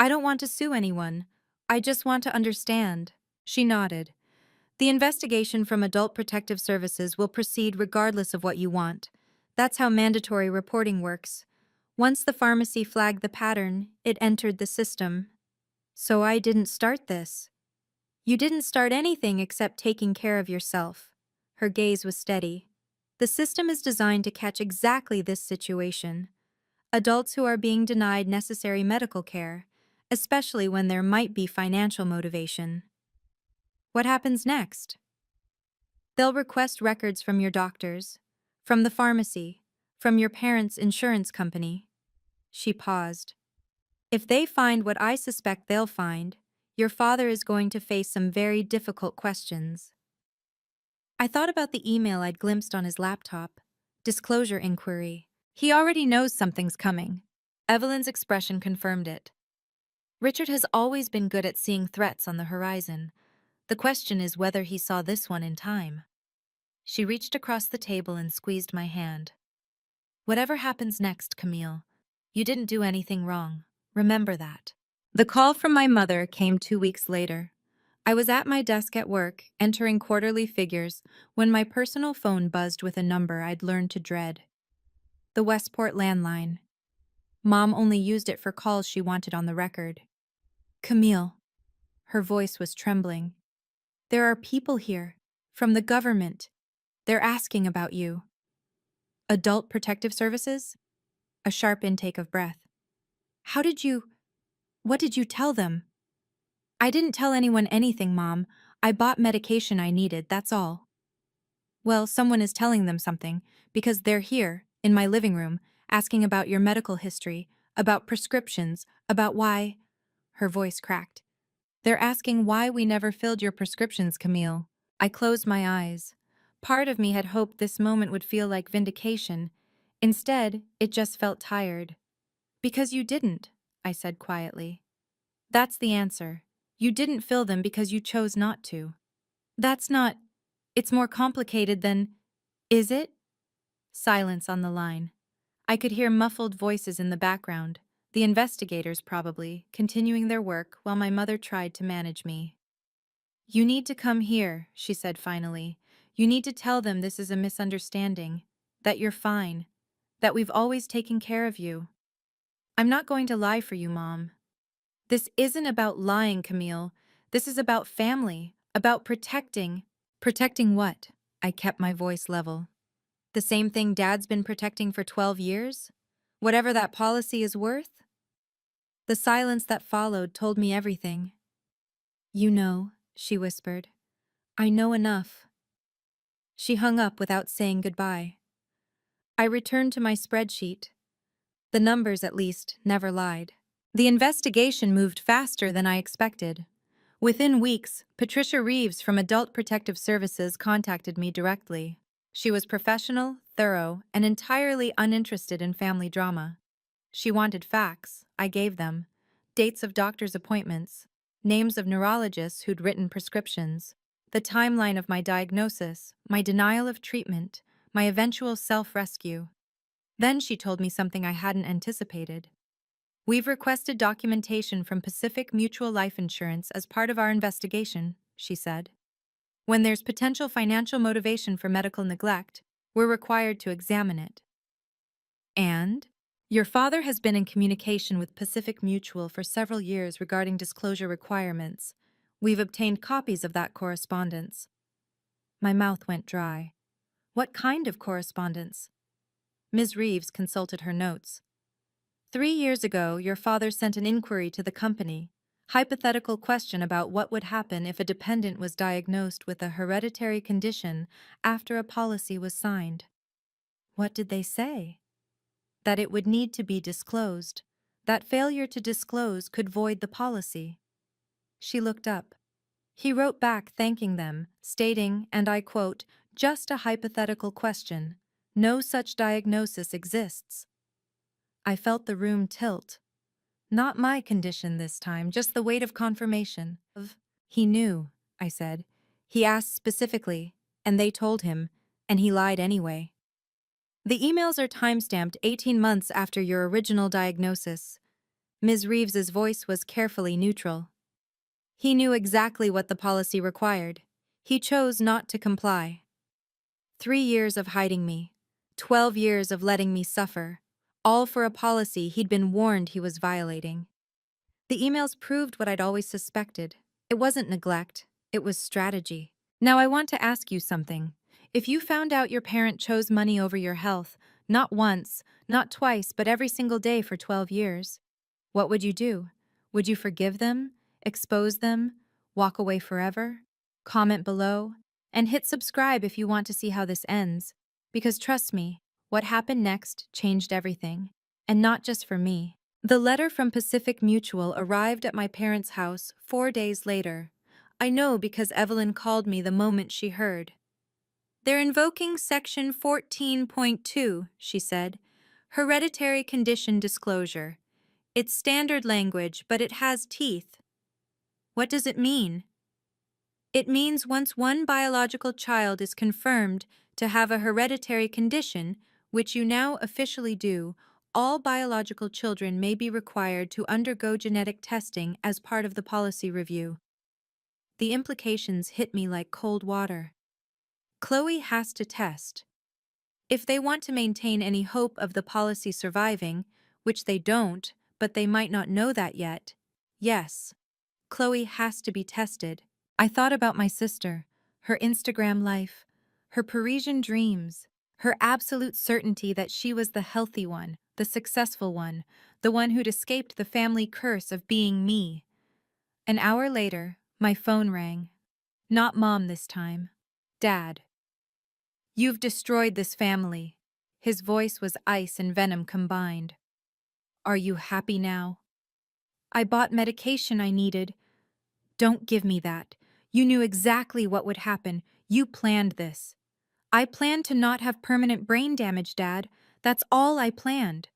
I don't want to sue anyone. I just want to understand. She nodded. The investigation from Adult Protective Services will proceed regardless of what you want. That's how mandatory reporting works. Once the pharmacy flagged the pattern, it entered the system. So I didn't start this. You didn't start anything except taking care of yourself. Her gaze was steady. The system is designed to catch exactly this situation. Adults who are being denied necessary medical care, especially when there might be financial motivation. What happens next? They'll request records from your doctors, from the pharmacy, from your parents' insurance company. She paused. If they find what I suspect they'll find, your father is going to face some very difficult questions. I thought about the email I'd glimpsed on his laptop. Disclosure inquiry. He already knows something's coming. Evelyn's expression confirmed it. Richard has always been good at seeing threats on the horizon. The question is whether he saw this one in time. She reached across the table and squeezed my hand. Whatever happens next, Camille, you didn't do anything wrong. Remember that. The call from my mother came 2 weeks later. I was at my desk at work, entering quarterly figures, when my personal phone buzzed with a number I'd learned to dread. The Westport landline. Mom only used it for calls she wanted on the record. Camille. Her voice was trembling. There are people here. From the government. They're asking about you. Adult Protective Services? A sharp intake of breath. What did you tell them? I didn't tell anyone anything, Mom. I bought medication I needed, that's all. Well, someone is telling them something, because they're here, in my living room, asking about your medical history, about prescriptions, about why... Her voice cracked. They're asking why we never filled your prescriptions, Camille. I closed my eyes. Part of me had hoped this moment would feel like vindication. Instead, it just felt tired. Because you didn't, I said quietly. That's the answer. You didn't fill them because you chose not to. That's not... It's more complicated than... Is it? Silence on the line. I could hear muffled voices in the background, the investigators probably, continuing their work while my mother tried to manage me. You need to come here, she said finally. You need to tell them this is a misunderstanding, that you're fine, that we've always taken care of you. I'm not going to lie for you, Mom. This isn't about lying, Camille. This is about family, about protecting. Protecting what? I kept my voice level. The same thing Dad's been protecting for 12 years? Whatever that policy is worth? The silence that followed told me everything. You know, she whispered. I know enough. She hung up without saying goodbye. I returned to my spreadsheet. The numbers, at least, never lied. The investigation moved faster than I expected. Within weeks, Patricia Reeves from Adult Protective Services contacted me directly. She was professional, thorough, and entirely uninterested in family drama. She wanted facts. I gave them. Dates of doctor's appointments, names of neurologists who'd written prescriptions, the timeline of my diagnosis, my denial of treatment, my eventual self-rescue. Then she told me something I hadn't anticipated. We've requested documentation from Pacific Mutual Life Insurance as part of our investigation, she said. When there's potential financial motivation for medical neglect, we're required to examine it. And? Your father has been in communication with Pacific Mutual for several years regarding disclosure requirements. We've obtained copies of that correspondence. My mouth went dry. What kind of correspondence? Ms. Reeves consulted her notes. 3 years ago, your father sent an inquiry to the company. Hypothetical question about what would happen if a dependent was diagnosed with a hereditary condition after a policy was signed. What did they say? That it would need to be disclosed. That failure to disclose could void the policy. She looked up. He wrote back thanking them, stating, and I quote, "Just a hypothetical question. No such diagnosis exists." I felt the room tilt. Not my condition this time, just the weight of confirmation. He knew, I said. He asked specifically, and they told him, and he lied anyway. The emails are timestamped 18 months after your original diagnosis. Ms. Reeves's voice was carefully neutral. He knew exactly what the policy required. He chose not to comply. 3 years of hiding me. 12 years of letting me suffer. All for a policy he'd been warned he was violating. The emails proved what I'd always suspected. It wasn't neglect, it was strategy. Now I want to ask you something. If you found out your parent chose money over your health, not once, not twice, but every single day for 12 years, what would you do? Would you forgive them, expose them, walk away forever? Comment below, and hit subscribe if you want to see how this ends. Because trust me, what happened next changed everything. And not just for me. The letter from Pacific Mutual arrived at my parents' house 4 days later. I know because Evelyn called me the moment she heard. "They're invoking Section 14.2, she said. Hereditary condition disclosure. It's standard language, but it has teeth. What does it mean? It means once one biological child is confirmed to have a hereditary condition, which you now officially do, all biological children may be required to undergo genetic testing as part of the policy review." The implications hit me like cold water. Chloe has to test. If they want to maintain any hope of the policy surviving, which they don't, but they might not know that yet, yes, Chloe has to be tested. I thought about my sister, her Instagram life, her Parisian dreams, her absolute certainty that she was the healthy one, the successful one, the one who'd escaped the family curse of being me. An hour later, my phone rang. Not Mom this time. Dad. "You've destroyed this family." His voice was ice and venom combined. "Are you happy now?" "I bought medication I needed." "Don't give me that. You knew exactly what would happen. You planned this." "I planned to not have permanent brain damage, Dad. That's all I planned."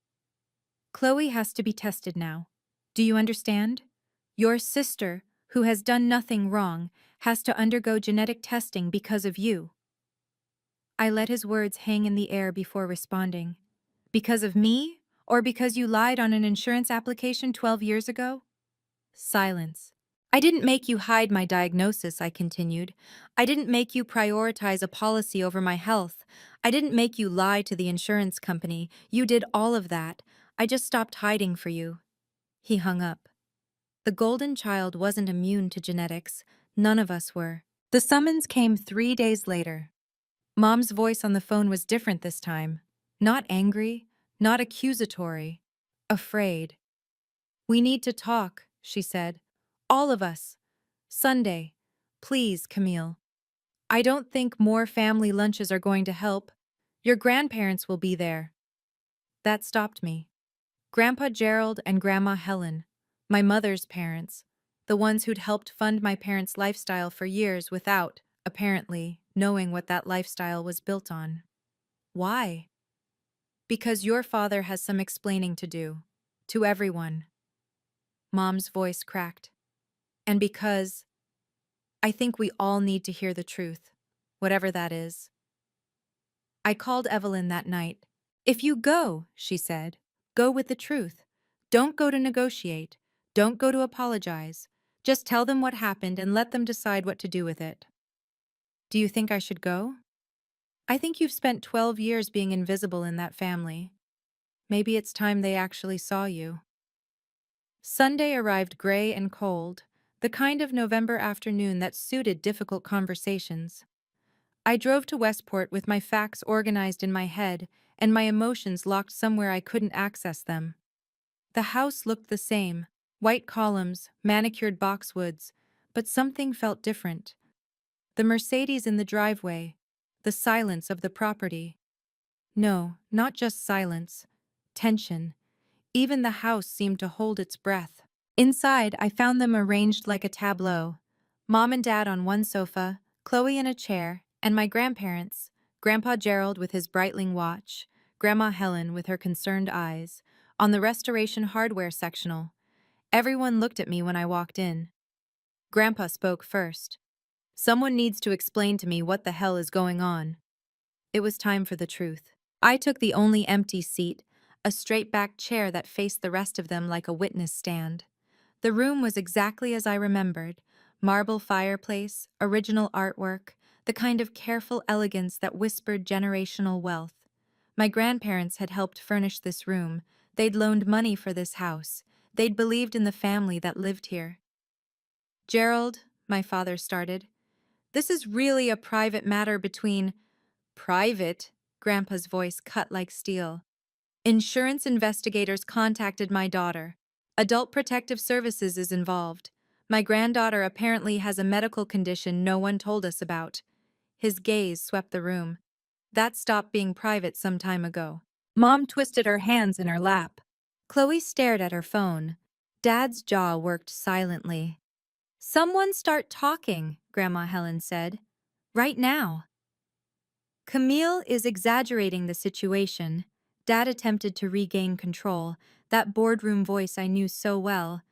"Chloe has to be tested now. Do you understand? Your sister, who has done nothing wrong, has to undergo genetic testing because of you." I let his words hang in the air before responding. "Because of me? Or because you lied on an insurance application 12 years ago?" Silence. "I didn't make you hide my diagnosis," I continued. "I didn't make you prioritize a policy over my health. I didn't make you lie to the insurance company. You did all of that. I just stopped hiding for you." He hung up. The golden child wasn't immune to genetics. None of us were. The summons came 3 days later. Mom's voice on the phone was different this time. Not angry, not accusatory. Afraid. "We need to talk," she said. "All of us. Sunday. Please, Camille. I don't think more family lunches are going to help. Your grandparents will be there." That stopped me. Grandpa Gerald and Grandma Helen. My mother's parents. The ones who'd helped fund my parents' lifestyle for years without, apparently, knowing what that lifestyle was built on. Why? "Because your father has some explaining to do. To everyone." Mom's voice cracked. "And because I think we all need to hear the truth, whatever that is." I called Evelyn that night. "If you go," she said, "go with the truth. Don't go to negotiate. Don't go to apologize. Just tell them what happened and let them decide what to do with it." "Do you think I should go?" "I think you've spent 12 years being invisible in that family. Maybe it's time they actually saw you." Sunday arrived gray and cold, the kind of November afternoon that suited difficult conversations. I drove to Westport with my facts organized in my head and my emotions locked somewhere I couldn't access them. The house looked the same, white columns, manicured boxwoods, but something felt different. The Mercedes in the driveway, the silence of the property. No, not just silence. Tension. Even the house seemed to hold its breath. Inside, I found them arranged like a tableau. Mom and Dad on one sofa, Chloe in a chair, and my grandparents, Grandpa Gerald with his Breitling watch, Grandma Helen with her concerned eyes, on the restoration hardware sectional. Everyone looked at me when I walked in. Grandpa spoke first. Someone needs to explain to me what the hell is going on. It was time for the truth. I took the only empty seat, a straight-backed chair that faced the rest of them like a witness stand. The room was exactly as I remembered: marble fireplace, original artwork, the kind of careful elegance that whispered generational wealth. My grandparents had helped furnish this room. They'd loaned money for this house. They'd believed in the family that lived here. "Gerald," my father started, "this is really a private matter between—" "Private?" Grandpa's voice cut like steel. "Insurance investigators contacted my daughter. Adult Protective Services is involved. My granddaughter apparently has a medical condition no one told us about." His gaze swept the room. "That stopped being private some time ago." Mom twisted her hands in her lap. Chloe stared at her phone. Dad's jaw worked silently. "Someone start talking," Grandma Helen said. "Right now." "Camille is exaggerating the situation." Dad attempted to regain control, that boardroom voice I knew so well.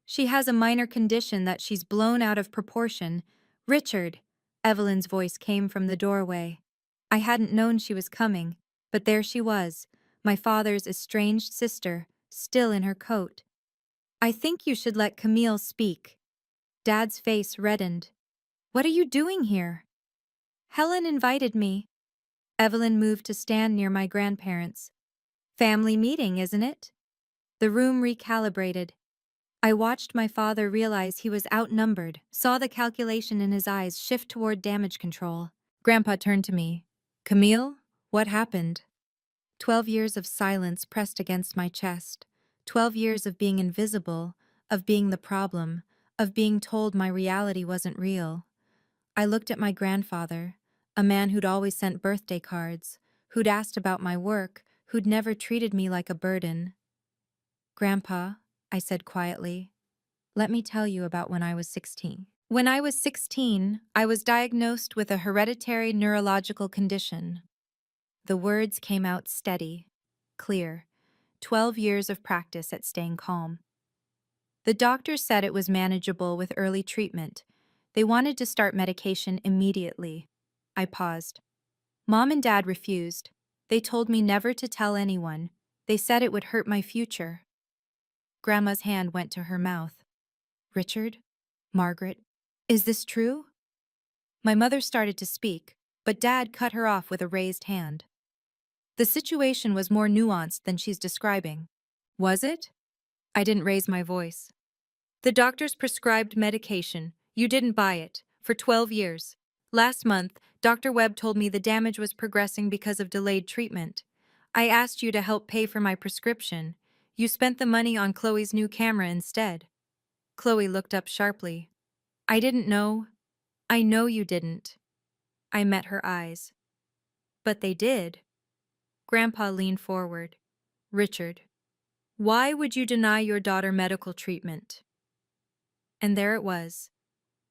"She has a minor condition that she's blown out of proportion." "Richard!" Evelyn's voice came from the doorway. I hadn't known she was coming, but there she was, my father's estranged sister, still in her coat. "I think you should let Camille speak." Dad's face reddened. "What are you doing here?" "Helen invited me." Evelyn moved to stand near my grandparents. "Family meeting, isn't it?" The room recalibrated. I watched my father realize he was outnumbered, saw the calculation in his eyes shift toward damage control. Grandpa turned to me. "Camille, what happened?" 12 years of silence pressed against my chest. 12 years of being invisible, of being the problem, of being told my reality wasn't real. I looked at my grandfather, a man who'd always sent birthday cards, who'd asked about my work, who'd never treated me like a burden. "Grandpa," I said quietly, "let me tell you about when I was 16. When I was 16, I was diagnosed with a hereditary neurological condition." The words came out steady, clear. 12 years of practice at staying calm. "The doctor said it was manageable with early treatment. They wanted to start medication immediately." I paused. "Mom and Dad refused. They told me never to tell anyone. They said it would hurt my future." Grandma's hand went to her mouth. "Richard? Margaret? Is this true?" My mother started to speak, but Dad cut her off with a raised hand. "The situation was more nuanced than she's describing." "Was it?" I didn't raise my voice. "The doctors prescribed medication. You didn't buy it. For 12 years. Last month, Dr. Webb told me the damage was progressing because of delayed treatment. I asked you to help pay for my prescription. You spent the money on Chloe's new camera instead." Chloe looked up sharply. "I didn't know." "I know you didn't." I met her eyes. "But they did." Grandpa leaned forward. "Richard, why would you deny your daughter medical treatment?" And there it was.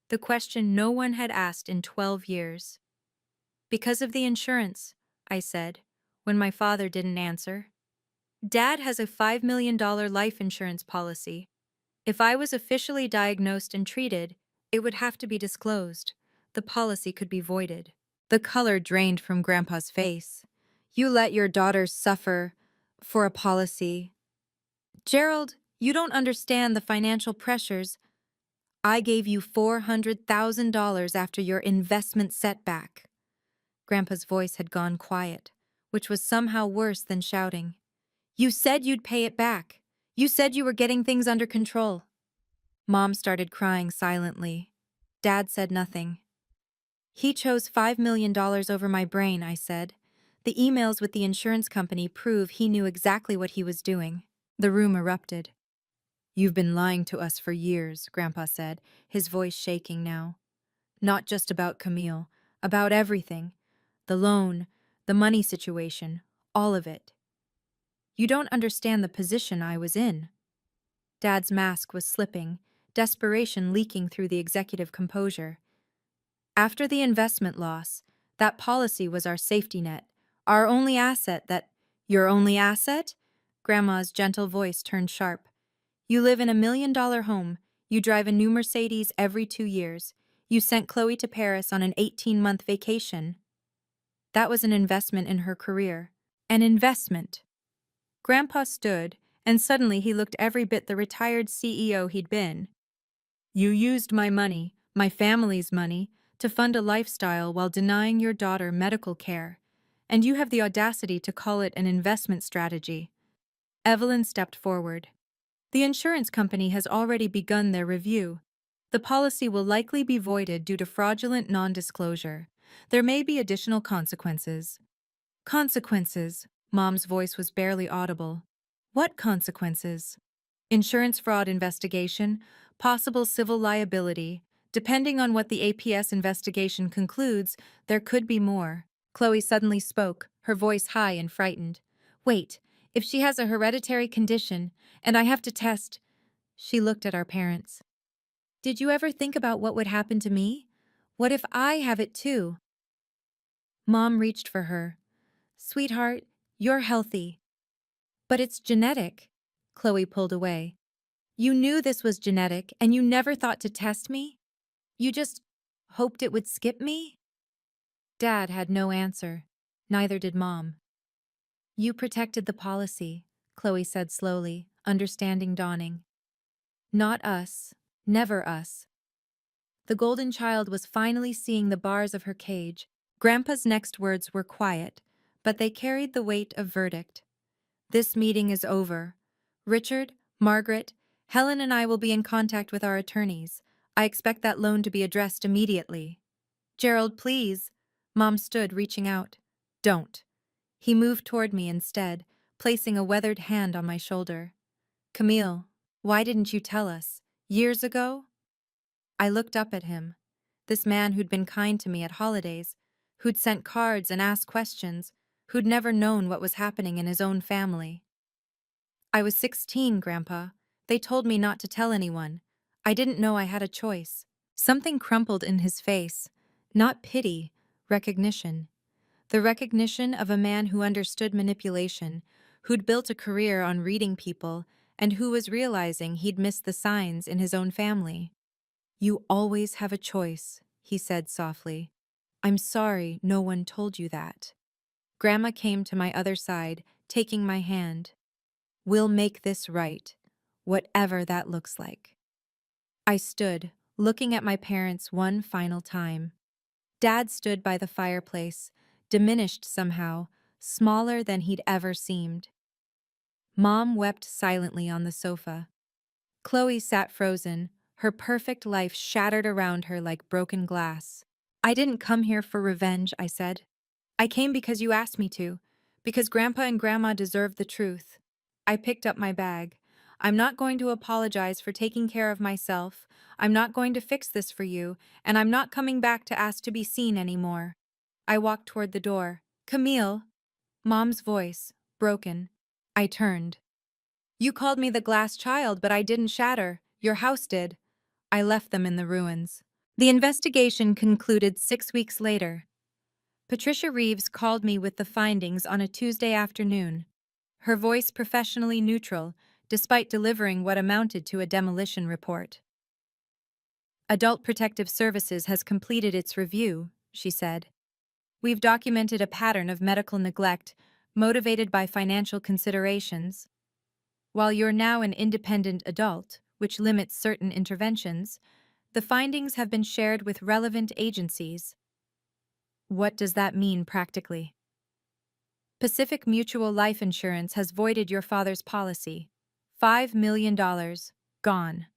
The question no one had asked in 12 years. "Because of the insurance," I said, when my father didn't answer. "Dad has a $5 million life insurance policy. If I was officially diagnosed and treated, it would have to be disclosed. The policy could be voided." The color drained from Grandpa's face. "You let your daughter suffer for a policy. Gerald, you don't understand the financial pressures. I gave you $400,000 after your investment setback." Grandpa's voice had gone quiet, which was somehow worse than shouting. "You said you'd pay it back. You said you were getting things under control." Mom started crying silently. Dad said nothing. "He chose $5 million over my brain," I said. "The emails with the insurance company prove he knew exactly what he was doing." The room erupted. "You've been lying to us for years," Grandpa said, his voice shaking now. "Not just about Camille, about everything. The loan, the money situation, all of it. You don't understand the position I was in." Dad's mask was slipping, desperation leaking through the executive composure. "After the investment loss, that policy was our safety net, our only asset that—" "Your only asset?" Grandma's gentle voice turned sharp. "You live in $1 million home, you drive a new Mercedes every 2 years, you sent Chloe to Paris on an 18-month vacation. That was an investment in her career. An investment." Grandpa stood, and suddenly he looked every bit the retired CEO he'd been. "You used my money, my family's money, to fund a lifestyle while denying your daughter medical care, and you have the audacity to call it an investment strategy." Evelyn stepped forward. "The insurance company has already begun their review. The policy will likely be voided due to fraudulent non-disclosure. There may be additional consequences." "Consequences?" Mom's voice was barely audible. "What consequences?" "Insurance fraud investigation, possible civil liability. Depending on what the APS investigation concludes, there could be more." Chloe suddenly spoke, her voice high and frightened. "Wait, if she has a hereditary condition, and I have to test—" She looked at our parents. "Did you ever think about what would happen to me? What if I have it too?" Mom reached for her. "Sweetheart, you're healthy." "But it's genetic." Chloe pulled away. "You knew this was genetic, and you never thought to test me? You just hoped it would skip me?" Dad had no answer. Neither did Mom. "You protected the policy," Chloe said slowly, understanding dawning. "Not us. Never us." The golden child was finally seeing the bars of her cage. Grandpa's next words were quiet, but they carried the weight of verdict. "This meeting is over. Richard, Margaret, Helen and I will be in contact with our attorneys. I expect that loan to be addressed immediately." "Gerald, please." Mom stood, reaching out. "Don't." He moved toward me instead, placing a weathered hand on my shoulder. "Camille, why didn't you tell us? Years ago?" I looked up at him. This man who'd been kind to me at holidays, who'd sent cards and asked questions, who'd never known what was happening in his own family. "I was 16, Grandpa. They told me not to tell anyone. I didn't know I had a choice." Something crumpled in his face. Not pity, recognition. The recognition of a man who understood manipulation, who'd built a career on reading people, and who was realizing he'd missed the signs in his own family. "You always have a choice," he said softly. "I'm sorry no one told you that." Grandma came to my other side, taking my hand. "We'll make this right, whatever that looks like." I stood, looking at my parents one final time. Dad stood by the fireplace, diminished somehow, smaller than he'd ever seemed. Mom wept silently on the sofa. Chloe sat frozen, her perfect life shattered around her like broken glass. "I didn't come here for revenge," I said. "I came because you asked me to, because Grandpa and Grandma deserve the truth." I picked up my bag. "I'm not going to apologize for taking care of myself. I'm not going to fix this for you, and I'm not coming back to ask to be seen anymore." I walked toward the door. "Camille!" Mom's voice, broken. I turned. "You called me the glass child, but I didn't shatter. Your house did." I left them in the ruins. The investigation concluded 6 weeks later. Patricia Reeves called me with the findings on a Tuesday afternoon. Her voice professionally neutral, despite delivering what amounted to a demolition report. "Adult Protective Services has completed its review," she said. "We've documented a pattern of medical neglect motivated by financial considerations. While you're now an independent adult, which limits certain interventions, the findings have been shared with relevant agencies." "What does that mean practically?" "Pacific Mutual Life Insurance has voided your father's policy. $5 million. Gone.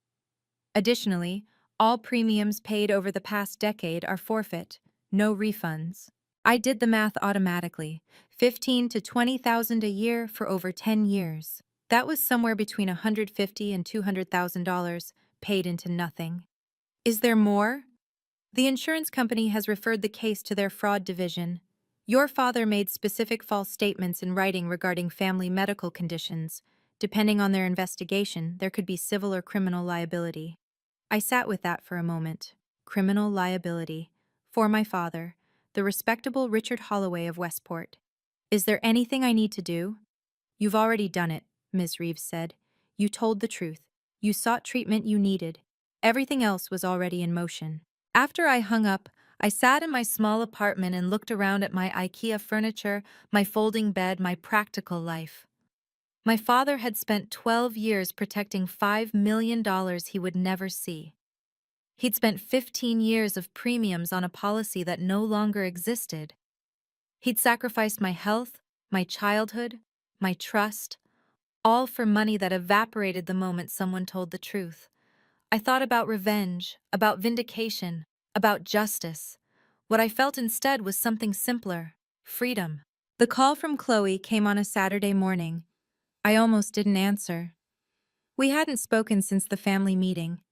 Additionally, all premiums paid over the past decade are forfeit. No refunds." I did the math automatically. 15 to 20,000 a year for over 10 years. That was somewhere between $150 and $200,000 paid into nothing. Is there more? The insurance company has referred the case to their fraud division. Your father made specific false statements in writing regarding family medical conditions. Depending on their investigation, there could be civil or criminal liability. I sat with that for a moment. Criminal liability. For my father, the respectable Richard Holloway of Westport. Is there anything I need to do? You've already done it, Ms. Reeves said. You told the truth. You sought treatment you needed. Everything else was already in motion. After I hung up, I sat in my small apartment and looked around at my IKEA furniture, my folding bed, my practical life. My father had spent 12 years protecting $5 million he would never see. He'd spent 15 years of premiums on a policy that no longer existed. He'd sacrificed my health, my childhood, my trust, all for money that evaporated the moment someone told the truth. I thought about revenge, about vindication, about justice. What I felt instead was something simpler: freedom. The call from Chloe came on a Saturday morning. I almost didn't answer. We hadn't spoken since the family meeting.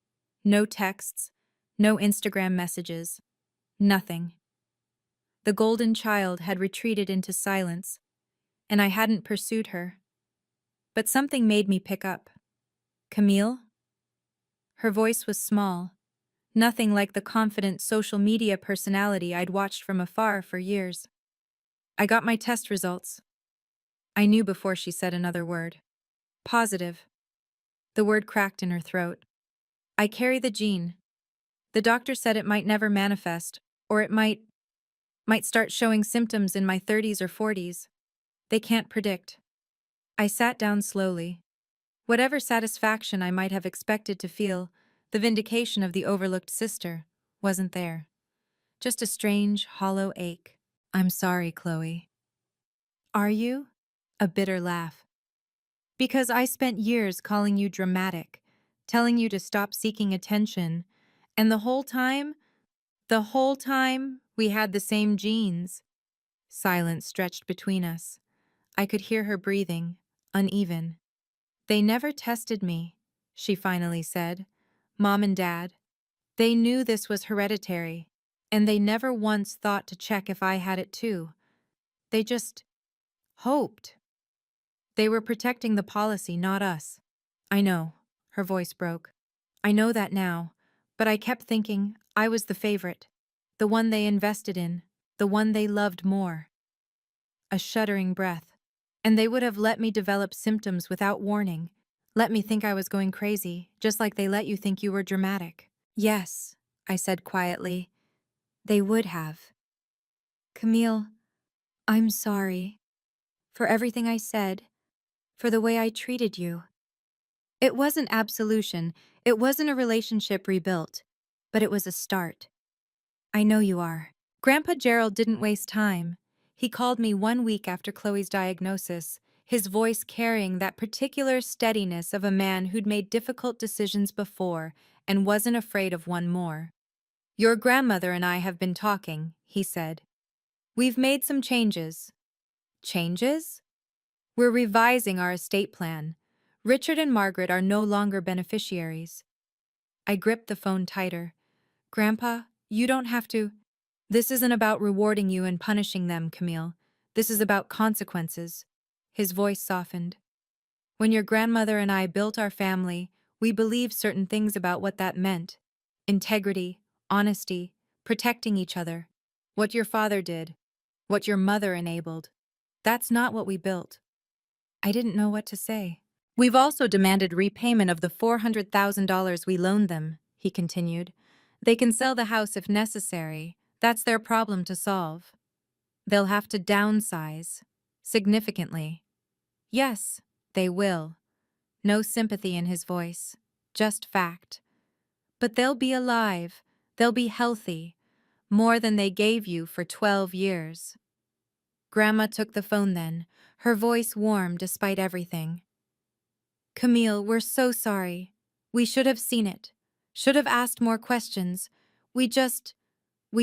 No texts, no Instagram messages, nothing. The golden child had retreated into silence, and I hadn't pursued her. But something made me pick up. Camille? Her voice was small, nothing like the confident social media personality I'd watched from afar for years. I got my test results. I knew before she said another word. Positive. The word cracked in her throat. I carry the gene. The doctor said it might never manifest, or it might start showing symptoms in my 30s or 40s. They can't predict. I sat down slowly. Whatever satisfaction I might have expected to feel, the vindication of the overlooked sister, wasn't there. Just a strange, hollow ache. I'm sorry, Chloe. Are you? A bitter laugh. Because I spent years calling you dramatic, telling you to stop seeking attention, and the whole time, we had the same genes. Silence stretched between us. I could hear her breathing, uneven. They never tested me, she finally said. Mom and Dad. They knew this was hereditary, and they never once thought to check if I had it too. They just hoped. They were protecting the policy, not us. I know, her voice broke. I know that now, but I kept thinking I was the favorite, the one they invested in, the one they loved more. A shuddering breath. And they would have let me develop symptoms without warning, let me think I was going crazy, just like they let you think you were dramatic. Yes, I said quietly. They would have. Camille, I'm sorry. For everything I said. For the way I treated you. It wasn't absolution, it wasn't a relationship rebuilt, but it was a start. I know you are. Grandpa Gerald didn't waste time. He called me 1 week after Chloe's diagnosis, his voice carrying that particular steadiness of a man who'd made difficult decisions before and wasn't afraid of one more. Your grandmother and I have been talking, he said. We've made some changes. Changes? We're revising our estate plan. Richard and Margaret are no longer beneficiaries. I gripped the phone tighter. Grandpa, you don't have to. This isn't about rewarding you and punishing them, Camille. This is about consequences. His voice softened. When your grandmother and I built our family, we believed certain things about what that meant. Integrity, honesty, protecting each other. What your father did, what your mother enabled. That's not what we built. I didn't know what to say. We've also demanded repayment of the $400,000 we loaned them, he continued. They can sell the house if necessary. That's their problem to solve. They'll have to downsize. Significantly. Yes, they will. No sympathy in his voice. Just fact. But they'll be alive. They'll be healthy. More than they gave you for 12 years. Grandma took the phone then, her voice warm despite everything. Camille, we're so sorry. We should have seen it. Should have asked more questions. We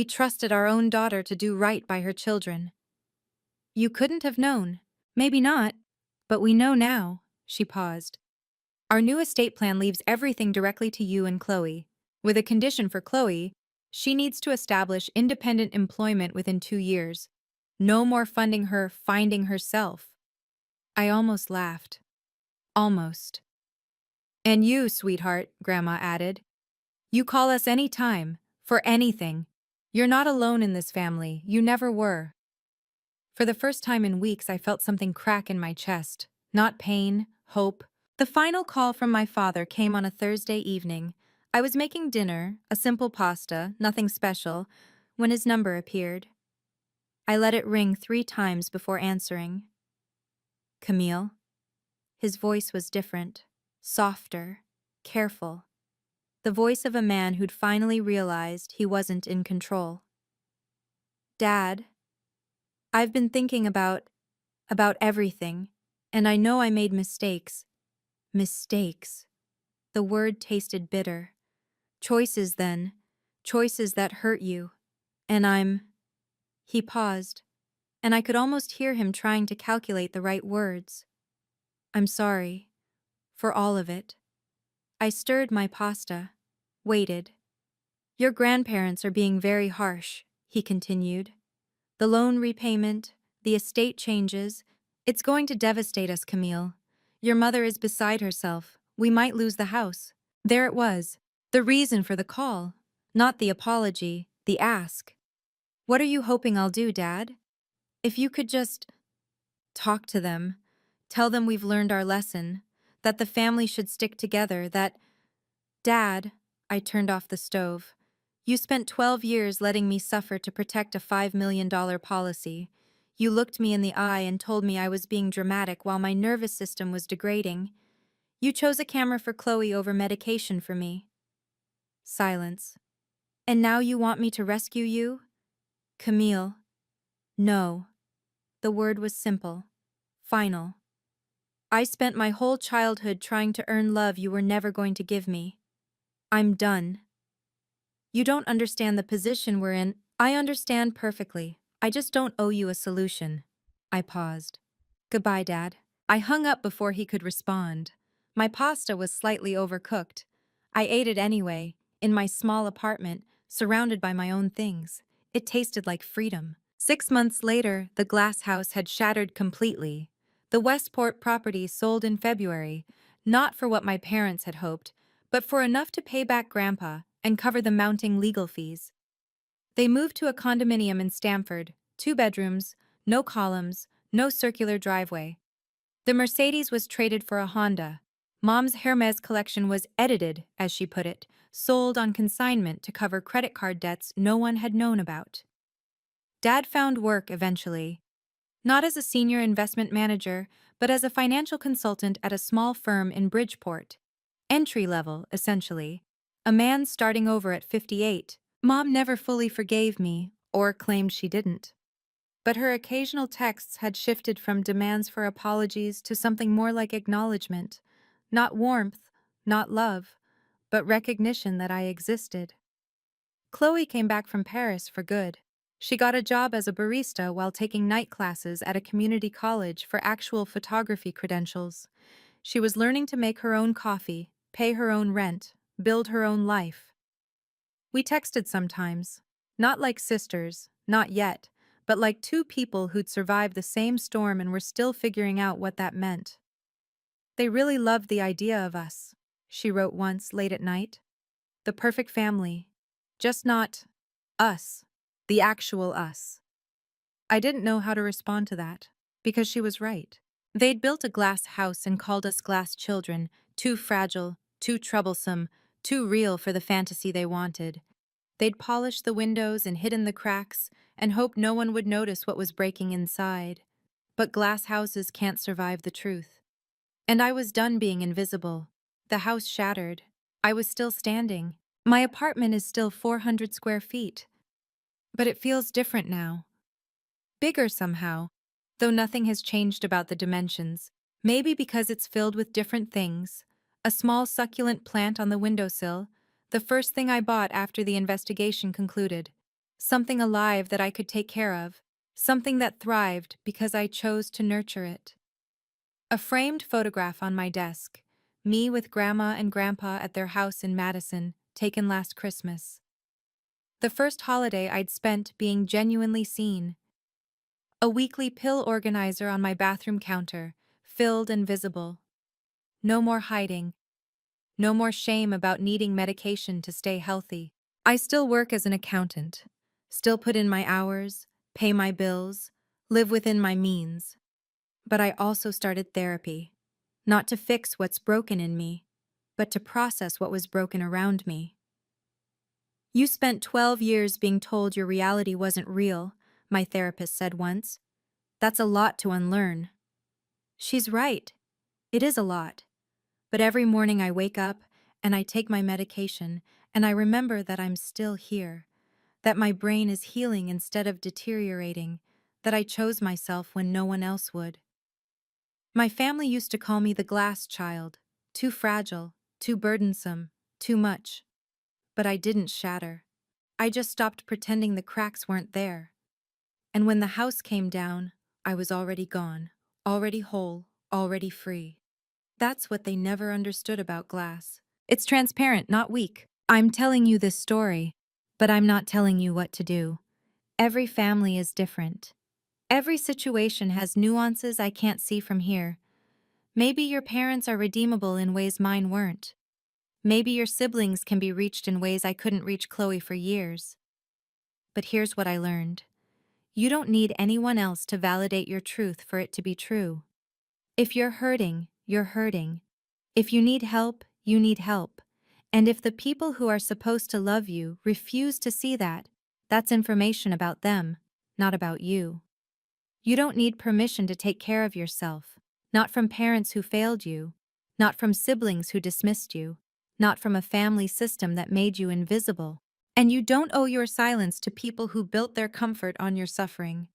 trusted our own daughter to do right by her children. You couldn't have known. Maybe not, but we know now. She paused. Our new estate plan leaves everything directly to you and Chloe. With a condition for Chloe, she needs to establish independent employment within 2 years. No more funding her finding herself. I almost laughed. Almost. And you, sweetheart, Grandma added. You call us any time, for anything. You're not alone in this family, you never were. For the first time in weeks, I felt something crack in my chest. Not pain, hope. The final call from my father came on a Thursday evening. I was making dinner, a simple pasta, nothing special, when his number appeared. I let it ring 3 times before answering. Camille? His voice was different, softer, careful. The voice of a man who'd finally realized he wasn't in control. Dad, I've been thinking about everything, and I know I made mistakes. Mistakes. The word tasted bitter. Choices then. Choices that hurt you. And He paused, and I could almost hear him trying to calculate the right words. I'm sorry. For all of it. I stirred my pasta. Waited. Your grandparents are being very harsh, he continued. The loan repayment, the estate changes, it's going to devastate us, Camille. Your mother is beside herself. We might lose the house. There it was. The reason for the call. Not the apology, the ask. What are you hoping I'll do, Dad? If you could just talk to them, tell them we've learned our lesson, that the family should stick together, that... Dad, I turned off the stove. You spent 12 years letting me suffer to protect a $5 million policy. You looked me in the eye and told me I was being dramatic while my nervous system was degrading. You chose a camera for Chloe over medication for me. Silence. And now you want me to rescue you? Camille. No. The word was simple. Final. I spent my whole childhood trying to earn love you were never going to give me. I'm done. You don't understand the position we're in. I understand perfectly. I just don't owe you a solution. I paused. Goodbye, Dad. I hung up before he could respond. My pasta was slightly overcooked. I ate it anyway, in my small apartment, surrounded by my own things. It tasted like freedom. 6 months later, the glass house had shattered completely. The Westport property sold in February, not for what my parents had hoped, but for enough to pay back Grandpa and cover the mounting legal fees. They moved to a condominium in Stamford, 2 bedrooms, no columns, no circular driveway. The Mercedes was traded for a Honda. Mom's Hermes collection was edited, as she put it, sold on consignment to cover credit card debts no one had known about. Dad found work eventually, not as a senior investment manager, but as a financial consultant at a small firm in Bridgeport. Entry level, essentially. A man starting over at 58. Mom never fully forgave me, or claimed she didn't. But her occasional texts had shifted from demands for apologies to something more like acknowledgement. Not warmth, not love, but recognition that I existed. Chloe came back from Paris for good. She got a job as a barista while taking night classes at a community college for actual photography credentials. She was learning to make her own coffee, pay her own rent, build her own life. We texted sometimes, not like sisters, not yet, but like 2 people who'd survived the same storm and were still figuring out what that meant. They really loved the idea of us, she wrote once late at night. The perfect family. Just not us, the actual us. I didn't know how to respond to that, because she was right. They'd built a glass house and called us glass children, too fragile, too troublesome, too real for the fantasy they wanted. They'd polished the windows and hidden the cracks and hoped no one would notice what was breaking inside. But glass houses can't survive the truth. And I was done being invisible. The house shattered. I was still standing. My apartment is still 400 square feet. But it feels different now. Bigger somehow, though nothing has changed about the dimensions. Maybe because it's filled with different things. A small succulent plant on the windowsill, the first thing I bought after the investigation concluded. Something alive that I could take care of. Something that thrived because I chose to nurture it. A framed photograph on my desk. Me with Grandma and Grandpa at their house in Madison, taken last Christmas. The first holiday I'd spent being genuinely seen. A weekly pill organizer on my bathroom counter, filled and visible. No more hiding. No more shame about needing medication to stay healthy. I still work as an accountant. Still put in my hours, pay my bills, live within my means. But I also started therapy. Not to fix what's broken in me, but to process what was broken around me. You spent 12 years being told your reality wasn't real, my therapist said once. That's a lot to unlearn. She's right. It is a lot. But every morning I wake up and I take my medication and I remember that I'm still here, that my brain is healing instead of deteriorating, that I chose myself when no one else would. My family used to call me the glass child, too fragile, too burdensome, too much. But I didn't shatter. I just stopped pretending the cracks weren't there. And when the house came down, I was already gone, already whole, already free. That's what they never understood about glass. It's transparent, not weak. I'm telling you this story, but I'm not telling you what to do. Every family is different. Every situation has nuances I can't see from here. Maybe your parents are redeemable in ways mine weren't. Maybe your siblings can be reached in ways I couldn't reach Chloe for years. But here's what I learned. You don't need anyone else to validate your truth for it to be true. If you're hurting, you're hurting. If you need help, you need help. And if the people who are supposed to love you refuse to see that, that's information about them, not about you. You don't need permission to take care of yourself, not from parents who failed you, not from siblings who dismissed you, not from a family system that made you invisible. And you don't owe your silence to people who built their comfort on your suffering.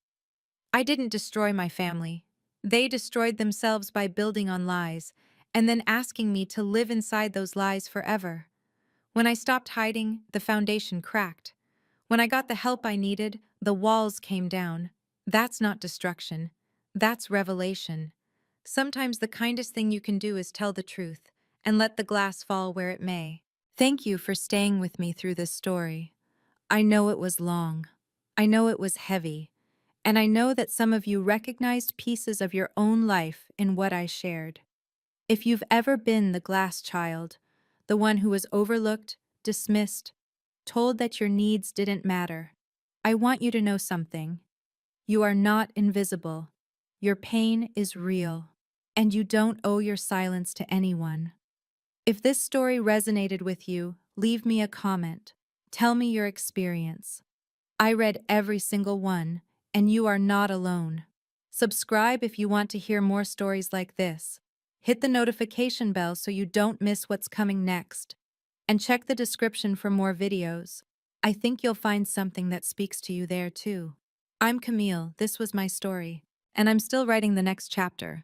I didn't destroy my family. They destroyed themselves by building on lies, and then asking me to live inside those lies forever. When I stopped hiding, the foundation cracked. When I got the help I needed, the walls came down. That's not destruction. That's revelation. Sometimes the kindest thing you can do is tell the truth, and let the glass fall where it may. Thank you for staying with me through this story. I know it was long. I know it was heavy. And I know that some of you recognized pieces of your own life in what I shared. If you've ever been the glass child, the one who was overlooked, dismissed, told that your needs didn't matter, I want you to know something. You are not invisible. Your pain is real, and you don't owe your silence to anyone. If this story resonated with you, leave me a comment. Tell me your experience. I read every single one, and you are not alone. Subscribe if you want to hear more stories like this. Hit the notification bell so you don't miss what's coming next. And check the description for more videos. I think you'll find something that speaks to you there too. I'm Camille, this was my story, and I'm still writing the next chapter.